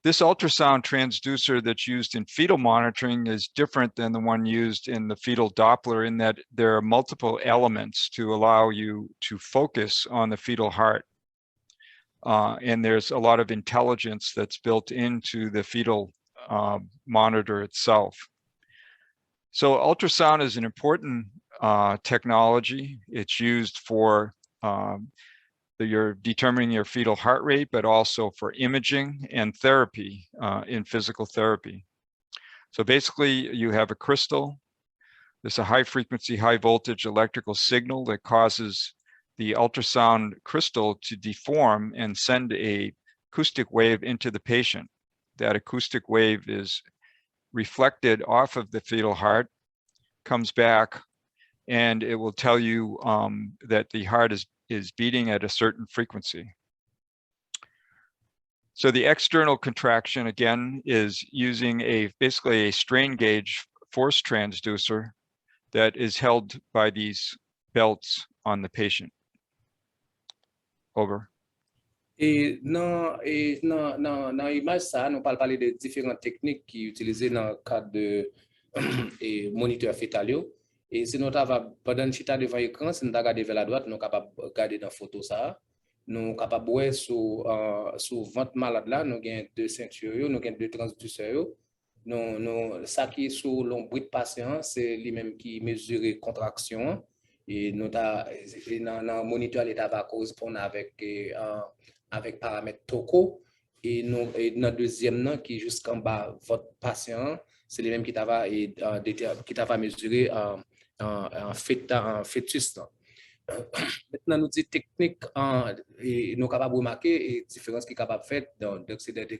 This ultrasound transducer that's used in fetal monitoring is different than the one used in the fetal Doppler, in that there are multiple elements to allow you to focus on the fetal heart. And there's a lot of intelligence that's built into the fetal monitor itself. So ultrasound is an important technology. It's used for you're determining your fetal heart rate, but also for imaging and therapy in physical therapy. So basically, you have a crystal. There's a high frequency, high voltage electrical signal that causes the ultrasound crystal to deform and send a acoustic wave into the patient. That acoustic wave is reflected off of the fetal heart, comes back, and it will tell you that the heart is beating at a certain frequency. So the external contraction, again, is using basically a strain gauge force transducer that is held by these belts on the patient. Over. Et dans l'image, ça, nous parlons de différentes techniques qui sont utilisées dans le cadre de moniteur fœtal. Et si nous avons pendant chita devant l'écran, si nous regardons vers la droite, nous sommes capables de regarder dans la photo ça. Nous sommes capables de voir sur ventre malade là, nous avons deux ceintures, nous avons deux transduceurs. Ça qui est sur l'ombris de patient, c'est lui-même qui mesure la contraction. Et dans le moniteur, l'état va correspondre avec paramètre TOCO. Et dans le deuxième, qui est jusqu'en bas, votre patient, c'est lui-même qui va mesurer un fœtus. Maintenant, nous disons technique, et nous sommes capables de remarquer les différences qui sont capables de faire. Donc, c'est des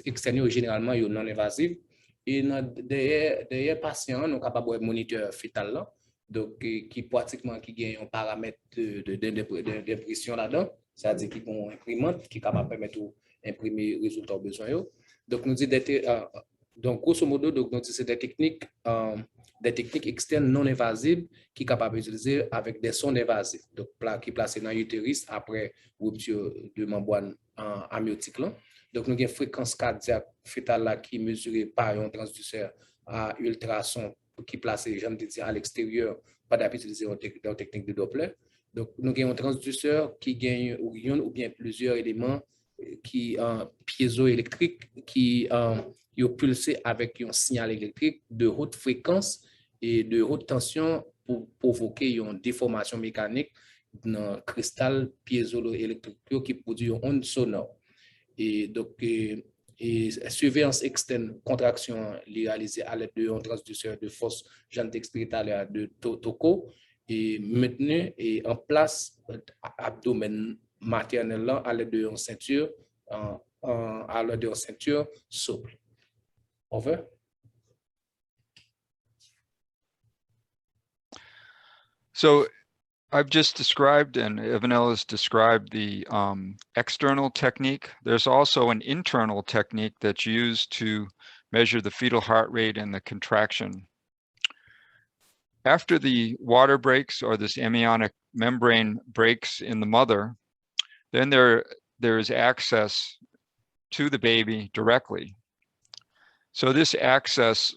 externes généralement non invasives. Et derrière patient, nous sommes capables de moniteur fœtal là, donc qui pratiquement qui gagne un paramètre d'impression là-dedans, c'est-à-dire qui ont une imprimante qui est capable de permettre d'imprimer les résultats aux besoins. Donc, nous disons donc, grosso modo, c'est des techniques externes non invasives qui sont capables d'utiliser avec des sondes invasives, donc qui placées dans l'utérus après rupture de membrane amniotique. Donc, nous avons une fréquence cardiaque fœtale qui est mesurée par un transduceur à ultrasons qui est placé, à l'extérieur, pas d'utiliser une technique de Doppler. Donc, nous avons un transduceur qui gagne ou bien plusieurs éléments qui piézoélectriques qui sont pulsés avec un signal électrique de haute fréquence et de haute tension pour provoquer une déformation mécanique dans le cristal piézoélectrique qui produit une onde sonore. Et donc, surveillance externe, contraction réalisée à l'aide d'un transduceur de force, j'en ai expliqué tout à l'heure, de TOCO, et maintenu et en place abdomen maternel à l'aide d'une ceinture, souple. Over. So I've just described, and Evanel has described the external technique. There's also an internal technique that's used to measure the fetal heart rate and the contraction. After the water breaks or this amniotic membrane breaks in the mother, then there is access to the baby directly. So this access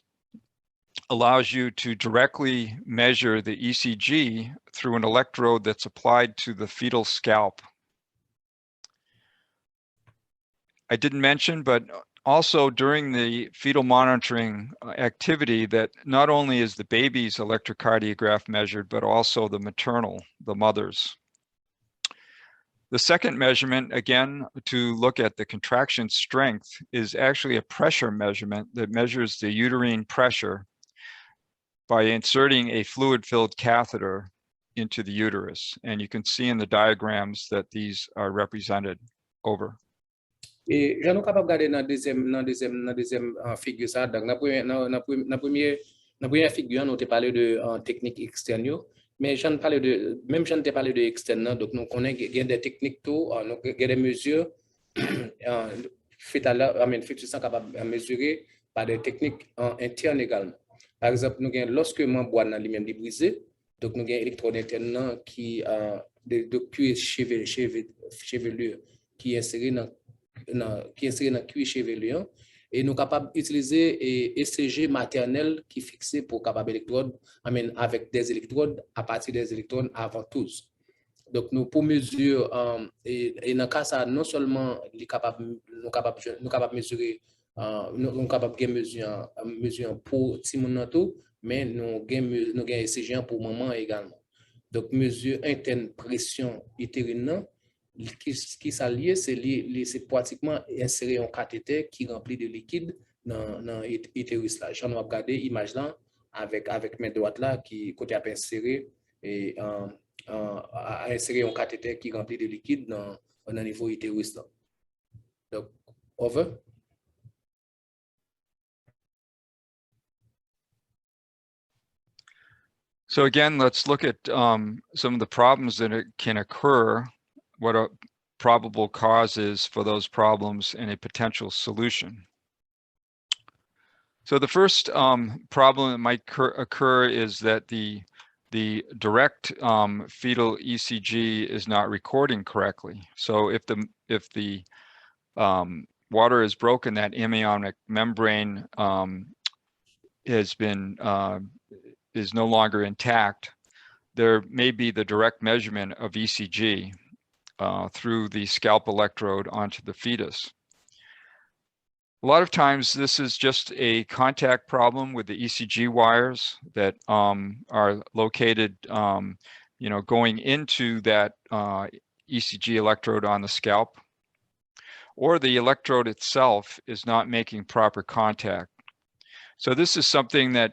allows you to directly measure the ECG through an electrode that's applied to the fetal scalp. I didn't mention, but also during the fetal monitoring activity, that not only is the baby's electrocardiograph measured, but also the maternal, the mother's. The second measurement, again, to look at the contraction strength, is actually a pressure measurement that measures the uterine pressure by inserting a fluid-filled catheter into the uterus. And you can see in the diagrams that these are represented. Over. Et je suis capable de regarder dans la deuxième figure ça. Donc, dans la première figure, nous avons parlé de technique externe. Mais j'en parle même j'en ai parlé de externe. Donc, nous connaissons qu'il y a des techniques, nous avons des mesures fœtus sont capables de mesurer par des techniques internes également. Par exemple, nous avons lorsque membrane lui-même est brisé, donc nous avons un électrode interne qui de cuir chevelu qui est inséré dans le cuir chevelu, et nous sommes capables d'utiliser ECG maternel qui est fixé pour capable électrode, avec des électrodes à partir des électrodes avant tous. Donc, nous pour mesurer, et dans le cas ça, non seulement nous capables de mesurer, nous capables de mesurer pour Timonato, mais nous avons ECG pour maman également. Donc, mesure interne pression utérine, qui s'allie, c'est pratiquement insérer un cathéter qui remplit de liquide dans l'utérus là. J'en ai regardé l'image là avec mes droites là qui côté à insérer et à insérer un cathéter qui remplit de liquide dans le niveau utérus là. Donc, over. So again, let's look at some of the problems that can occur, what a probable cause is for those problems and a potential solution. So the first problem that might occur is that the direct fetal ECG is not recording correctly. So if the water is broken, that amniotic membrane has been is no longer intact, there may be the direct measurement of ECG through the scalp electrode onto the fetus. A lot of times this is just a contact problem with the ECG wires that are located, going into that ECG electrode on the scalp, or the electrode itself is not making proper contact. So this is something that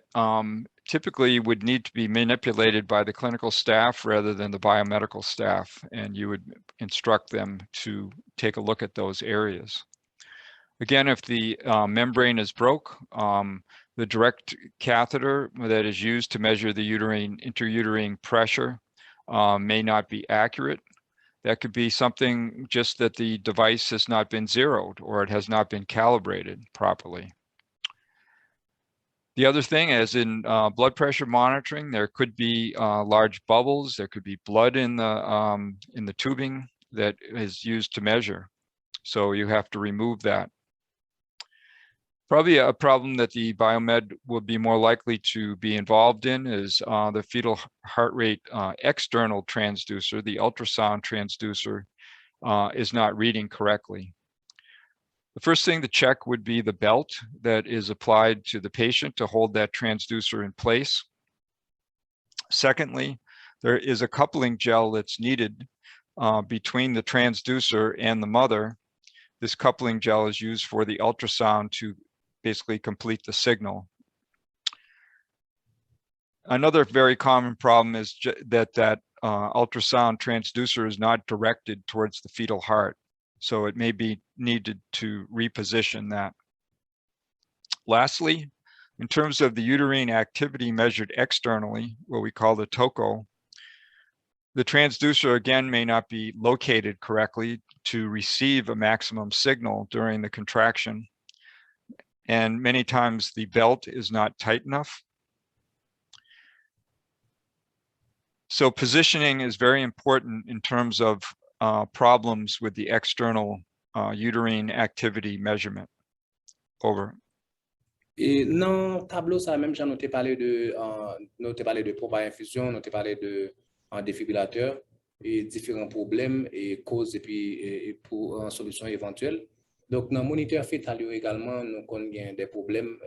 typically would need to be manipulated by the clinical staff rather than the biomedical staff, and you would instruct them to take a look at those areas. Again, if the membrane is broke, the direct catheter that is used to measure the interuterine pressure may not be accurate. That could be something just that the device has not been zeroed or it has not been calibrated properly. The other thing is in blood pressure monitoring, there could be large bubbles, there could be blood in the tubing that is used to measure. So you have to remove that. Probably a problem that the biomed would be more likely to be involved in is the fetal heart rate external transducer, the ultrasound transducer, is not reading correctly. The first thing to check would be the belt that is applied to the patient to hold that transducer in place. Secondly, there is a coupling gel that's needed between the transducer and the mother. This coupling gel is used for the ultrasound to basically complete the signal. Another very common problem is that ultrasound transducer is not directed towards the fetal heart. So it may be needed to reposition that. Lastly, in terms of the uterine activity measured externally, what we call the TOCO, the transducer again may not be located correctly to receive a maximum signal during the contraction. And many times the belt is not tight enough. So positioning is very important in terms of problems with the external uterine activity measurement. Over. Et dans le tableau, ça même, nous t'ai parlé de pompe à infusion, nous t'ai parlé de défibrillateur et différents problèmes et causes et puis pour une solution éventuelle. Donc, dans le moniteur fœtal également, nous connaissons des problèmes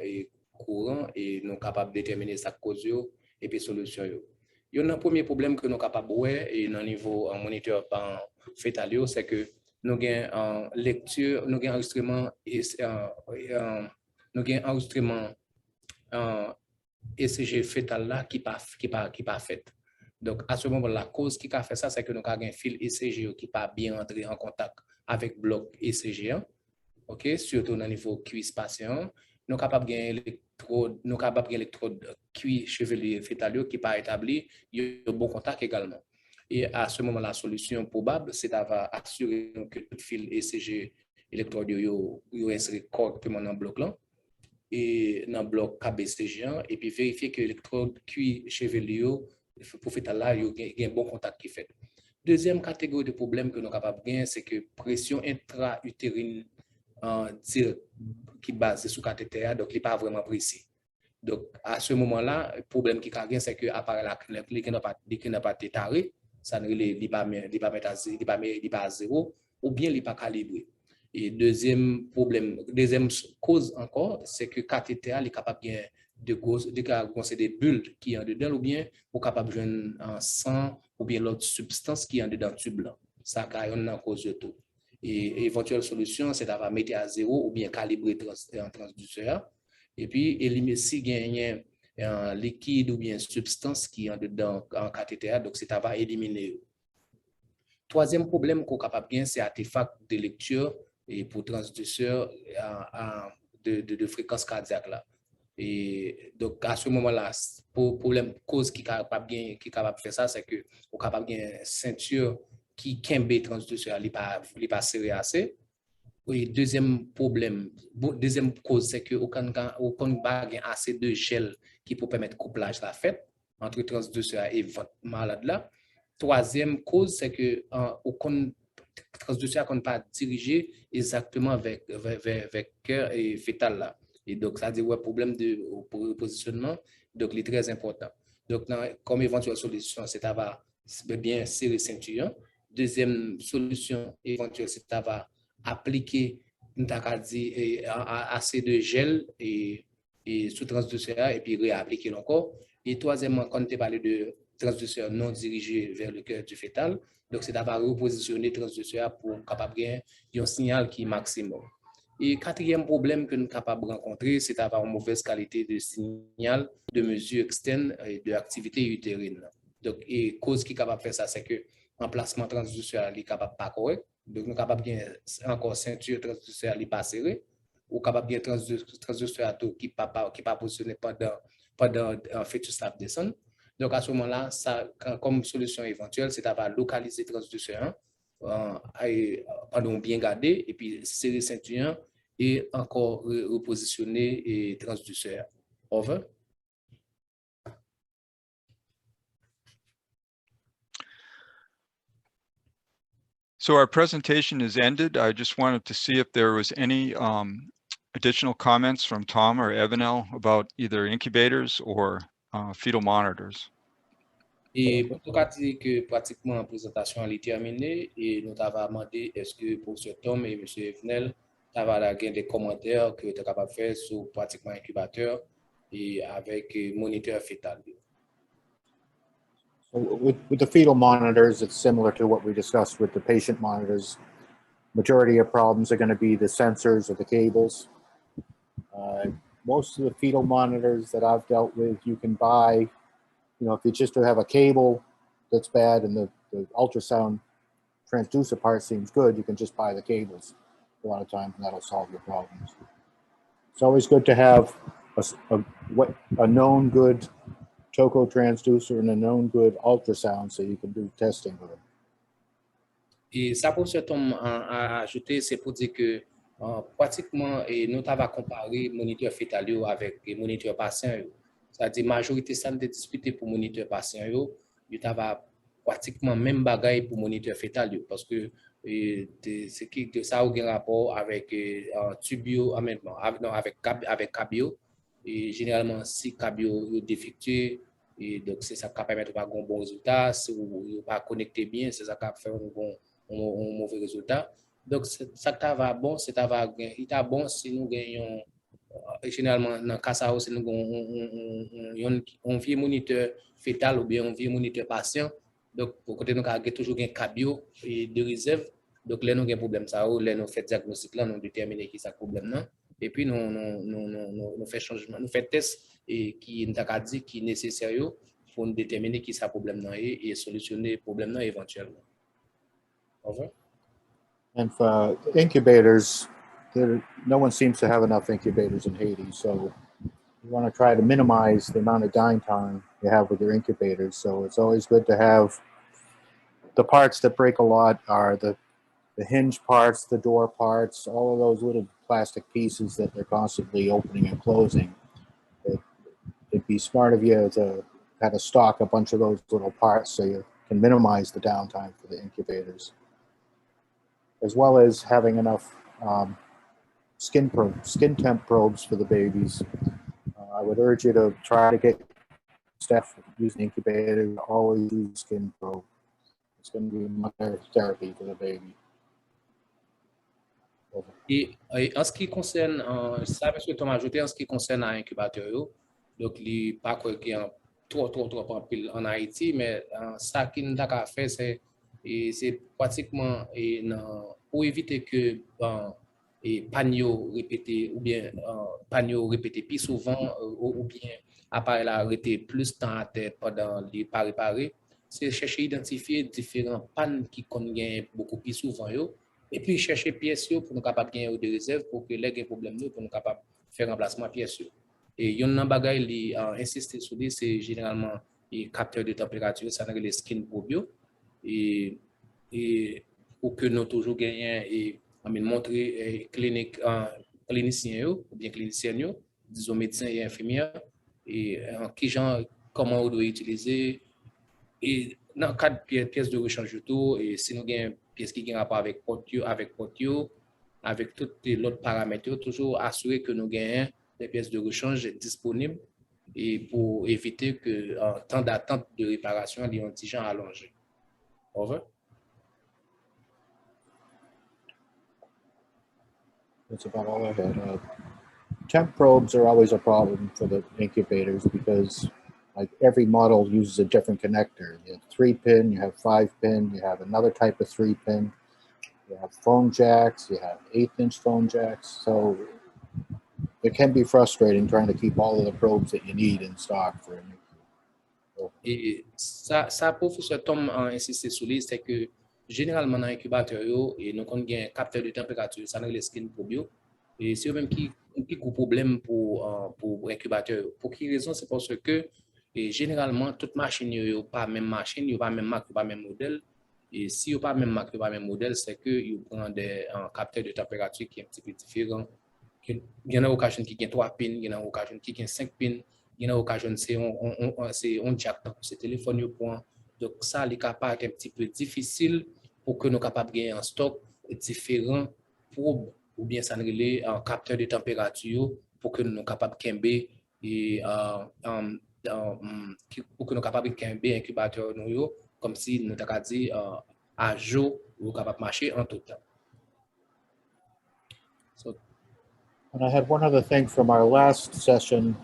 courants et nous sommes capables de déterminer sa cause et puis solution. Il y a un premier problème que nous sommes capables de voir et dans le niveau moniteur fœtal, c'est que nous avons lecture, nous avons enregistrement nous avons un enregistrement ECG fœtal là qui pas fait. Donc, à ce moment, la cause qui a fait ça, c'est que nous avons un fil ECG qui pas bien entré en contact avec le bloc ECG, ok, surtout au niveau cuisse patient. Nous sommes capables de l'électrode cuisse chevelu fœtal qui pas établi, il y a un bon contact également. Et à ce moment, la solution probable, c'est d'avoir assuré que tout fil ECG électrode est inscrit correctement dans le bloc là. Et dans le bloc KBCG et puis vérifier que l'électrode cuit chevelu pour faire là il y a un bon contact qui fait. Deuxième catégorie de problème que nous sommes capables de gagner, c'est que pression intra-utérine qui base sur cathéter, donc il n'est pas vraiment précis. Donc à ce moment-là, le problème qui a c'est que l'appareil n'a pas été taré, ça ne pas à zéro ou bien il n'est pas calibré. Et deuxième cause encore, c'est que le cathéter est capable de des bulles qui sont dedans ou bien est capable de jouer un sang ou bien l'autre substance qui est dedans le tube là. Ça a une cause de tout. Et éventuelle solution, c'est d'avoir mettre à zéro ou bien calibrer un transducteur. Et puis, éliminer si gagne un liquide ou bien substance qui est dedans en cathéter, donc c'est d'avoir éliminé. Troisième problème qu'on est capable de gagner, c'est artefact de lecture et pour transducteur de fréquence cardiaque là. Et donc, à ce moment-là, pour problème, cause qui est capable de faire ça, c'est que vous capable de une ceinture qui kembe transducteur, il n'est pas serré assez. Et deuxième problème, deuxième cause, c'est que aucun pas assez de gel qui peut permettre couplage la fête entre transducteur et votre malade là. Troisième cause, c'est que aucun transducteur n'est pas dirigé exactement vers cœur et fœtal là. Et donc, ça dit, ouais, problème de positionnement, donc, il est très important. Donc, comme éventuelle solution, c'est d'avoir bien serrer ceinture. Deuxième solution éventuelle, c'est d'avoir appliquer assez de gel et sous transducteur et puis réappliquer encore. Et troisièmement, quand tu parles de transducteur non dirigé vers le cœur du fœtal, donc c'est d'avoir repositionné le transducteur pour capable gagner un signal qui est maximum. Et quatrième problème que nous sommes capables de rencontrer, c'est d'avoir une mauvaise qualité de signal de mesure externe et de activité utérine. Donc, et cause qui est capable de faire ça, c'est que l'emplacement transducteur n'est capable pas correct. Donc, nous sommes capables de encore ceinture transducteur n'est pas serrée, ou capable de transducteur qui n'est pas positionné pendant un fœtus la descend. Donc, à ce moment-là, comme solution éventuelle, c'est d'avoir localisé transducteur pendant bien gardé et puis serrer ceinture et encore repositionner et transducteur. Over. So our presentation is ended. I just wanted to see if there was any additional comments from Tom or Evanel about either incubators or fetal monitors. Et pour tout cas, dire que pratiquement la présentation est terminée et nous avons demandé est-ce que pour ce Tom et M. Evanel, tu as des commentaires que tu es capable de faire sur pratiquement incubateur et avec moniteur fœtal. With the fetal monitors, it's similar to what we discussed with the patient monitors. Majority of problems are going to be the sensors or the cables. Most of the fetal monitors that I've dealt with, you can buy, you know, if you just have a cable that's bad and the ultrasound transducer part seems good, you can just buy the cables a lot of times and that'll solve your problems. It's always good to have a known good Toco transducer and a known good ultrasound so you can do testing with it. Et ça pour ce Tom à ajouter, c'est pour dire que pratiquement nous avons comparé moniteur fœtal avec moniteur patient. C'est-à-dire majorité ça de discuter pour moniteur patient il avons pratiquement même bagaille pour moniteur fœtal parce que c'est qui de ça a un rapport avec tubio avec cabio et généralement si cabio est défectueux et donc c'est ça qui permet de pas un bon résultat si vous pas connecté bien c'est ça qui fait un mauvais résultat. Donc ça qui va bon c'est il est bon si nous gagnons généralement dans cas ça aussi nous on vieux moniteur fœtal ou bien on vieux moniteur patient. Donc pour côté nous avons toujours un cabio et de réserve. Donc là nous avons un problème ça ou là nous fait diagnostic là nous déterminer qui ça problème là et puis nous fait changement nous fait test et qui nous a dit qui est nécessaire pour nous déterminer qui ça problème là et solutionner problème là éventuellement. Over. And for incubators, no one seems to have enough incubators in Haiti, so you want to try to minimize the amount of downtime you have with your incubators. So it's always good to have the parts that break a lot are the hinge parts, the door parts, all of those little plastic pieces that they're constantly opening and closing. It'd be smart of you to kind of stock a bunch of those little parts so you can minimize the downtime for the incubators, as well as having enough skin temp probes for the babies. I would urge you to try to get staff using incubator, always use skin probe. It's going to be much better therapy for the baby. Et en ce qui concerne, ça parce que tu m'as ajouté en ce qui concerne l'incubateur, donc il pas quoi qu'il y a trop en pile en Haïti, mais ça qui nous a fait c'est pratiquement pour éviter que panneau répété ou bien panneau répété plus souvent ou bien appareil là arrêté plus temps à tête pendant les pas réparés, c'est chercher identifier différents pannes qui contiennent beaucoup plus souvent et puis chercher pièces pour nous capable gagner de réserve pour que les problèmes pour nous capable faire remplacement pièces Et yon nan bagay li insister sur lui, c'est généralement les capteurs de température, ça les skin probio. Et pour que nous toujours gagnons et montrer clinique cliniciens ou bien cliniciens, disons médecins et infirmières, et qui genre, comment on doit utiliser. Et dans le cadre de pièces de rechange tout, et si nous avons une pièce qui a rapport avec portio, avec tous les autres paramètres, toujours assurer que nous gagnons des pièces de rechange disponibles et pour éviter que temps d'attente de réparation ait un petit genre allongé. Over. That's about all I had. Temp probes are always a problem for the incubators because like every model uses a different connector. You have 3-pin, you have 5-pin, you have another type of 3-pin, you have phone jacks, you have 1/8-inch phone jacks. So it can be frustrating trying to keep all of the probes that you need in stock for an incubator. Et ça professeur Tom a insisté sur lui, c'est que généralement dans l'incubateur, et nous avons un capteur de température, ça nous les skin probio. Et c'est même qui gros problème pour l'incubateur. Pour quelle raison? C'est parce que généralement, toute machine n'a pas même machine, n'a pas même marque, pas même modèle. Et si n'a pas même marque, pas même modèle, c'est que ils prennent des capteurs de température qui est un petit peu différent. Il y en a occasion qui a 3 pins, il y en a occasion qui a 5 pins. Il y a occasion c'est on jack dans ce téléphone point. Donc ça est capable un petit peu difficile pour que nous capables gagner en stock différents probes ou bien ça relais un capteur de température pour que nous capables kembe et pour que nous capables kembe incubateur nous comme si nous t'a dit à jour ou capable marcher en tout temps. So, and I had one other thing from our last session.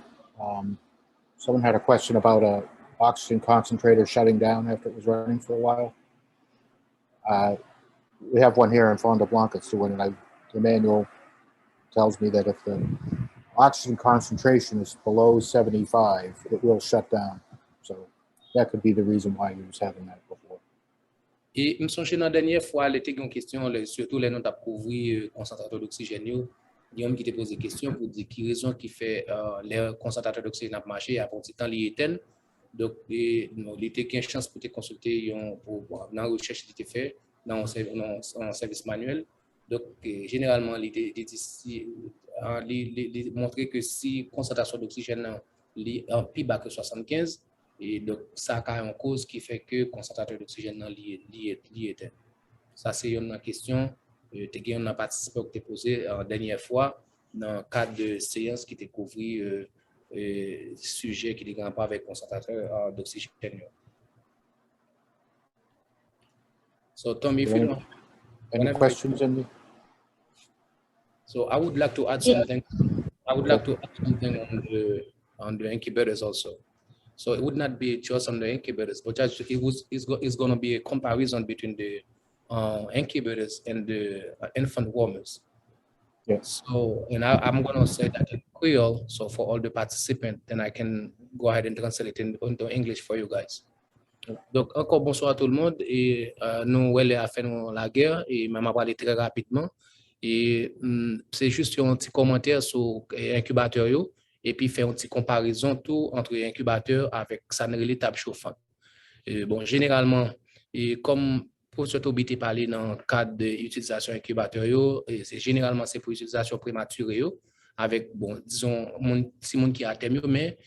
Someone had a question about a oxygen concentrator shutting down after it was running for a while. We have one here in Fonda Blanca, so when the manual tells me that if the oxygen concentration is below 75, it will shut down. So that could be the reason why he was having that before. Et me songe dans la dernière fois, il était une question, surtout les noms à couvrir concentrateur d'oxygène. Il y a un qui te pose des questions pour dire qui raison qui fait les concentrateurs d'oxygène à marcher à petit temps les éteignent. Donc, il était une chance pour te consulter dans la recherche qui était faite dans un service manuel. Donc, généralement, l'idée est montrer que si concentration d'oxygène est plus bas que 75, et donc ça a une cause qui fait que concentrateur d'oxygène est éteint. Ça, c'est une question. Tu as participé que tu as posé la dernière fois dans le cadre de séance qui t'a couvert sujet qui est rapport avec concentrateur d'oxygène. So, Tom, if you don't any questions in the... So I would like to add something. I would like to add something on the incubators also. So it would not be just on the incubators, but it's going to be a comparison between the incubators and the infant warmers. Yes. So, and I'm going to say that in Creole, so for all the participants, then I can go ahead and translate it into English for you guys. Donc, encore bonsoir à tout le monde. Et nous, elle a fait la guerre et maman va aller très rapidement. Et c'est juste un petit commentaire sur l'incubateur et puis faire une petite comparaison tout entre l'incubateur avec sa table chauffante. Bon, généralement, et comme professeur Tobi t'a parlé dans le cadre de l'utilisation incubateur, c'est généralement c'est pour utilisation prématurée avec, bon, disons, si monde qui a terminé, mais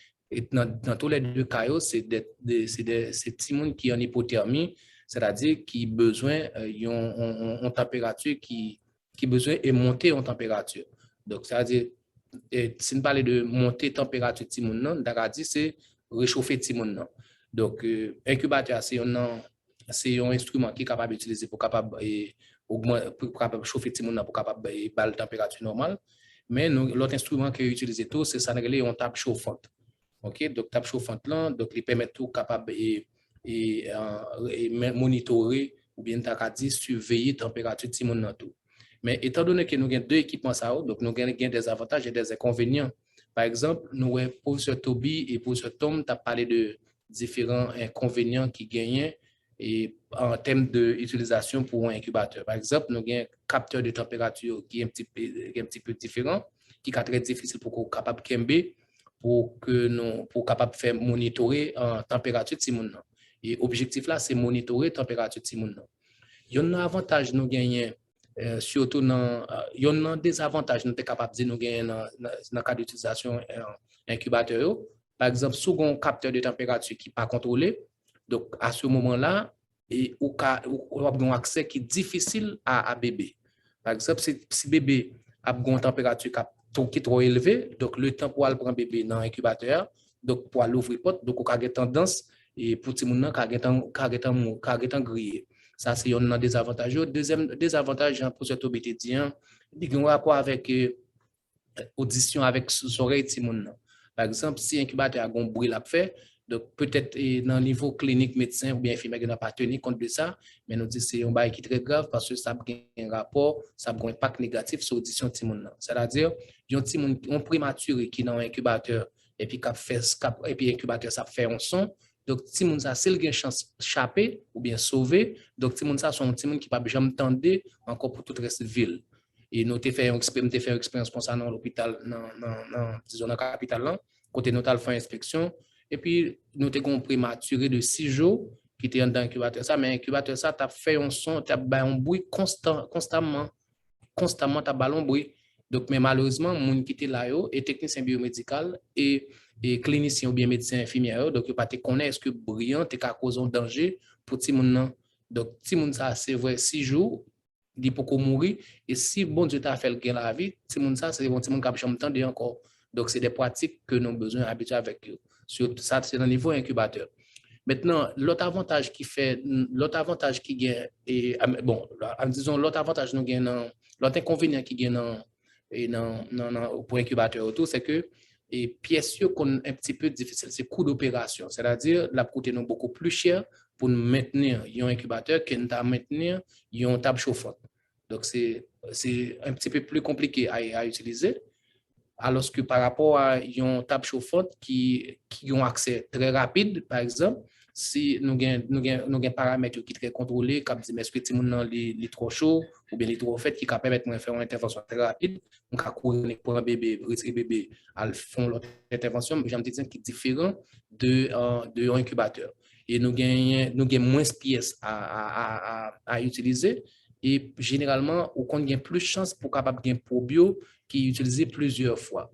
dans tous les deux cas, c'est des petits monde qui ont hypothermie, c'est-à-dire qui besoin en température qui besoin est monter en température. Donc, c'est-à-dire, si on parle de monter température de petit monde, c'est réchauffer petit monde. Donc, incubateur, c'est un instrument qui est capable d'utiliser pour capable chauffer petit monde pour capable battre la température normale. Mais l'autre instrument qui est utilisé tout, c'est ça, c'est une table chauffante. OK, donc table chauffante là, donc il permet tout capable et monitorer ou bien surveiller la température petit monde tout. Mais étant donné que nous avons deux équipements, donc nous avons des avantages et des inconvénients. Par exemple, nous avons professeur Toby et professeur Tom tu as parlé de différents inconvénients qui gagnent et en termes d'utilisation pour un incubateur. Par exemple, nous avons un capteur de température qui est un petit peu différent, qui est très difficile pour qu'on soit capable de pour que nous pour capable faire monitorer température de timoun. Et objectif là c'est monitorer température de timoun. Il y a un avantage nous gagnons surtout dans il y a un désavantage nous sommes capables de nous gagner dans le cas d'utilisation incubateur. Par exemple, sous un capteur de température qui n'est pas contrôlé, donc à ce moment-là, ou un accès qui est difficile à bébé. Par exemple, si bébé a une température qui est trop élevée, donc le temps pour aller prendre bébé dans l'incubateur, donc pour l'ouvrir porte, donc on a une tendance et pour tout le monde qui a grillé. Ça, c'est un des avantages. Deuxième désavantage pour cet obédient, il y a un rapport avec audition avec oreille de monde. Par exemple, si l'incubateur a un bruit à faire, donc peut-être dans le niveau clinique, médecin ou bien infirmière, n'a pas tenu compte de ça, mais nous disons que c'est un bail qui est très grave parce que ça a un rapport, ça a un impact négatif sur l'audition de monde. C'est-à-dire, il y a un prématuré qui est dans l'incubateur et puis l'incubateur, ça fait un son. Donc, si moun sa c'est une chance d'échapper ou bien sauver, donc si moun sa sont petit moun qui pas jamais tendre encore pour tout le reste de ville. Et nous avons fait une expérience pour ça dans l'hôpital, dans la capitale là, côté nous avons fait une inspection et puis nous avons un prématuré de 6 jours qui était dans l'incubateur ça, mais l'incubateur ça t'a fait un son, t'a un bruit constamment t'a ballon bruit. Donc, mais malheureusement, moun qui était là, et technicien biomédical et clinicien ou bien médecin infirmière, donc, pas te connaître est-ce que brillant est à cause d'un danger pour ti moun. Donc, ti moun ça, c'est vrai, 6 jours, il peut mourir, et si bon Dieu t'a fait le gain la vie, ti moun ça, c'est bon ti moun qui a besoin encore. Donc, c'est des pratiques que nous avons besoin d'habituer avec eux. Surtout ça, c'est dans le niveau incubateur. Maintenant, l'autre avantage qui gagne, et bon, disons, l'autre avantage nous gagne, l'autre inconvénient qui gagne pour incubateur autour, c'est que les pièces qu'on un petit peu difficile, c'est coût d'opération. C'est-à-dire, la coûte nous beaucoup plus cher pour nous maintenir un incubateur que nous maintenir une table chauffante. Donc, c'est un petit peu plus compliqué à utiliser. Alors que par rapport à une table chauffante qui ont accès très rapide, par exemple, si nous avons un paramètre qui est très contrôlé, comme si est-ce que le est trop chaud ou bien il est trop fait, qui permet de faire une intervention très rapide, on peut courir pour un bébé, retirer bébé, à fond l'autre intervention, j'aime dire qui est différent de un incubateur. Et nous avons moins de pièces à utiliser. Et généralement, on a plus de chances pour capable de probio qui est utilisé plusieurs fois.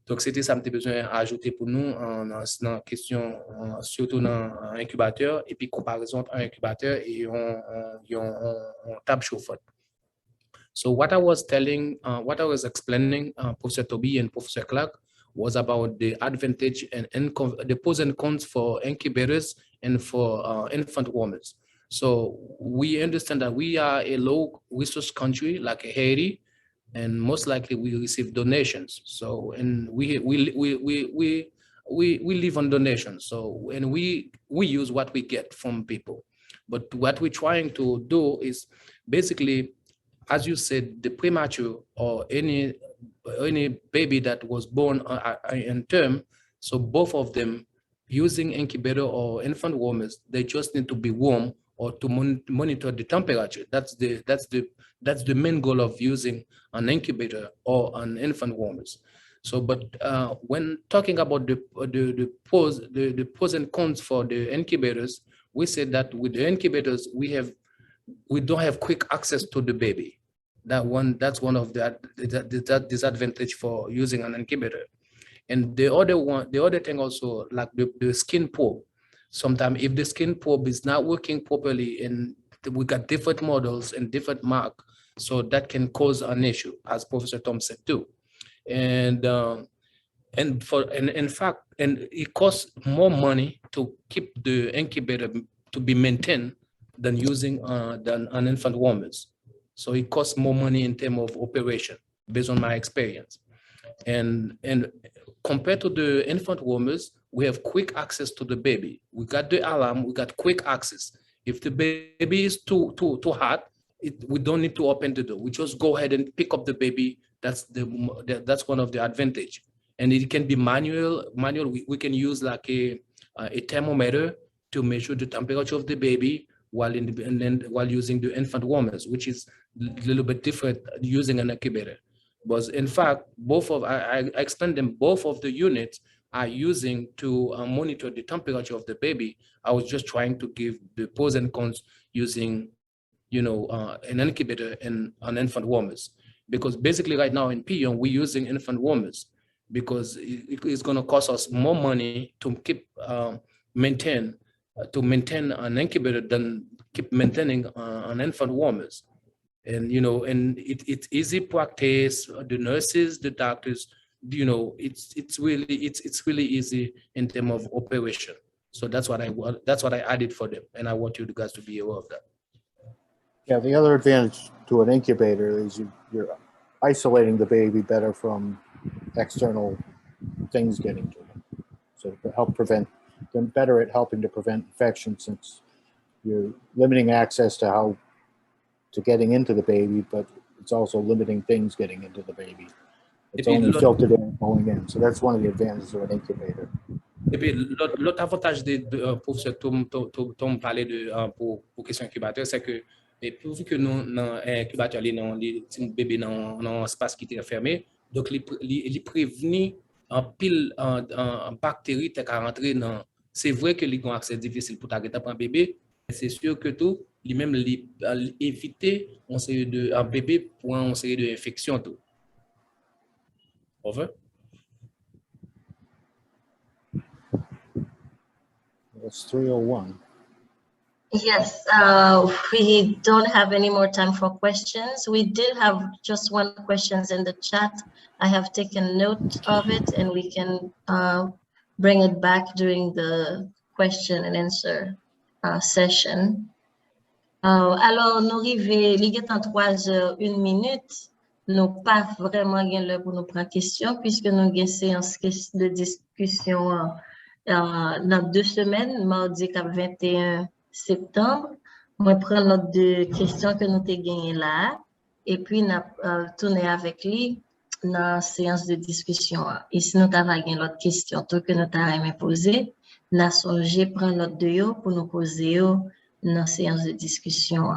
Donc, c'était ça que j'ai besoin d'ajouter pour nous dans la question, surtout dans l'incubateur, et puis comparaison entre un incubateur et une table chauffante. So, what I was explaining, Professor Toby and Professor Clark, was about the advantage and the pros and cons for incubators and for infant warmers. So, we understand that we are a low resource country like Haiti, and most likely we receive donations. So, and we live on donations. So, and we use what we get from people. But what we're trying to do is basically, as you said, the premature or any baby that was born in term, so both of them using incubator or infant warmers, they just need to be warm or to monitor the temperature. That's the main goal of using an incubator or an infant warmers. So, but when talking about the pros and cons for the incubators, we said that with the incubators we don't have quick access to the baby. That's one of the disadvantage for using an incubator. And the other thing also, like the skin probe. Sometimes if the skin probe is not working properly and we got different models and different mark, so that can cause an issue, as Professor Tom said too. And in fact, it costs more money to keep the incubator to be maintained than using an infant warmers. So it costs more money in terms of operation, based on my experience. And compared to the infant warmers, we have quick access to the baby. We got the alarm, we got quick access. If the baby is too hot, we don't need to open the door. We just go ahead and pick up the baby. That's one of the advantage. And it can be manual. We can use like a thermometer to measure the temperature of the baby while using the infant warmers, which is a little bit different using an incubator. But in fact, I explained them, both of the units are using to monitor the temperature of the baby. I was just trying to give the pros and cons using, an incubator and an infant warmers. Because basically right now in Pion, we're using infant warmers because it's going to cost us more money to keep maintain an incubator than keep maintaining an infant warmers. And it's easy practice. The nurses, the doctors, it's really easy in terms of operation. So that's what I added for them, and I want you guys to be aware of that. Yeah, the other advantage to an incubator is you're isolating the baby better from external things getting to them. So to help prevent them, better at helping to prevent infection, since you're limiting access to getting into the baby, but it's also limiting things getting into the baby. It's only filtered in going in. So that's one of the advantages of an incubator. Et puis, l'autre avantage de professeur Tom parlait de pour question incubateur, c'est que pourvu que nous dans incubateur les bébés dans espace qui était fermé, donc il prévenir en pile en bactéries qui rentrer dans. C'est vrai que les ont accès difficile pour t'arrêter pour un bébé, mais c'est sûr que tout lui-même éviter on série de un bébé pour une série de infections tout. Over. It's 3:01. Yes, we don't have any more time for questions. We did have just one question in the chat. I have taken note of it, and we can bring it back during the question and answer session. Alors, nous arrivons, il est en 3h01. Nous pas vraiment gain l'heure pour nous prendre question, puisque nous avons une séance de discussion dans 2 semaines, mardi 21 septembre. Moi, prends notre de questions que nous avons gagnées là, et puis nous tourner avec lui dans la séance de discussion. Et si nous avons gagné l'autre question, tout que nous avons posé, nous avons songé prendre notre de pour nous poser dans la séance de discussion.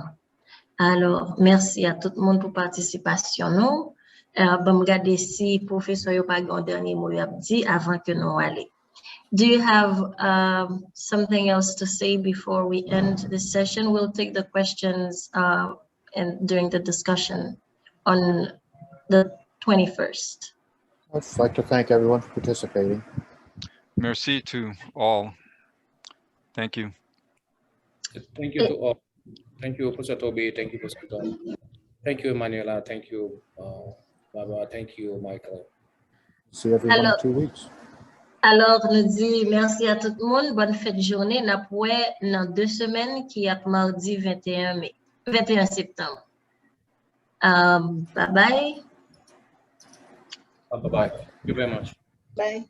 Alors, merci à tout le monde pour la participation. Nous, regarder si le professeur n'a pas un dernier mot à dire avant que nous allions. Do you have something else to say before we end this session? We'll take the questions and during the discussion on the 21st. I'd like to thank everyone for participating. Merci to all. Thank you. Thank you to all. Thank you, Professor Toby. Thank you, Professor Don. Thank you, Manuela. Thank you, Baba. Thank you, Michael. See everyone in 2 weeks. Alors, nous disons merci à tout le monde. Bonne fête de journée. Nous avons dans 2 semaines qui est mardi 21 septembre. Bye bye. Bye bye. Thank you very much. Bye.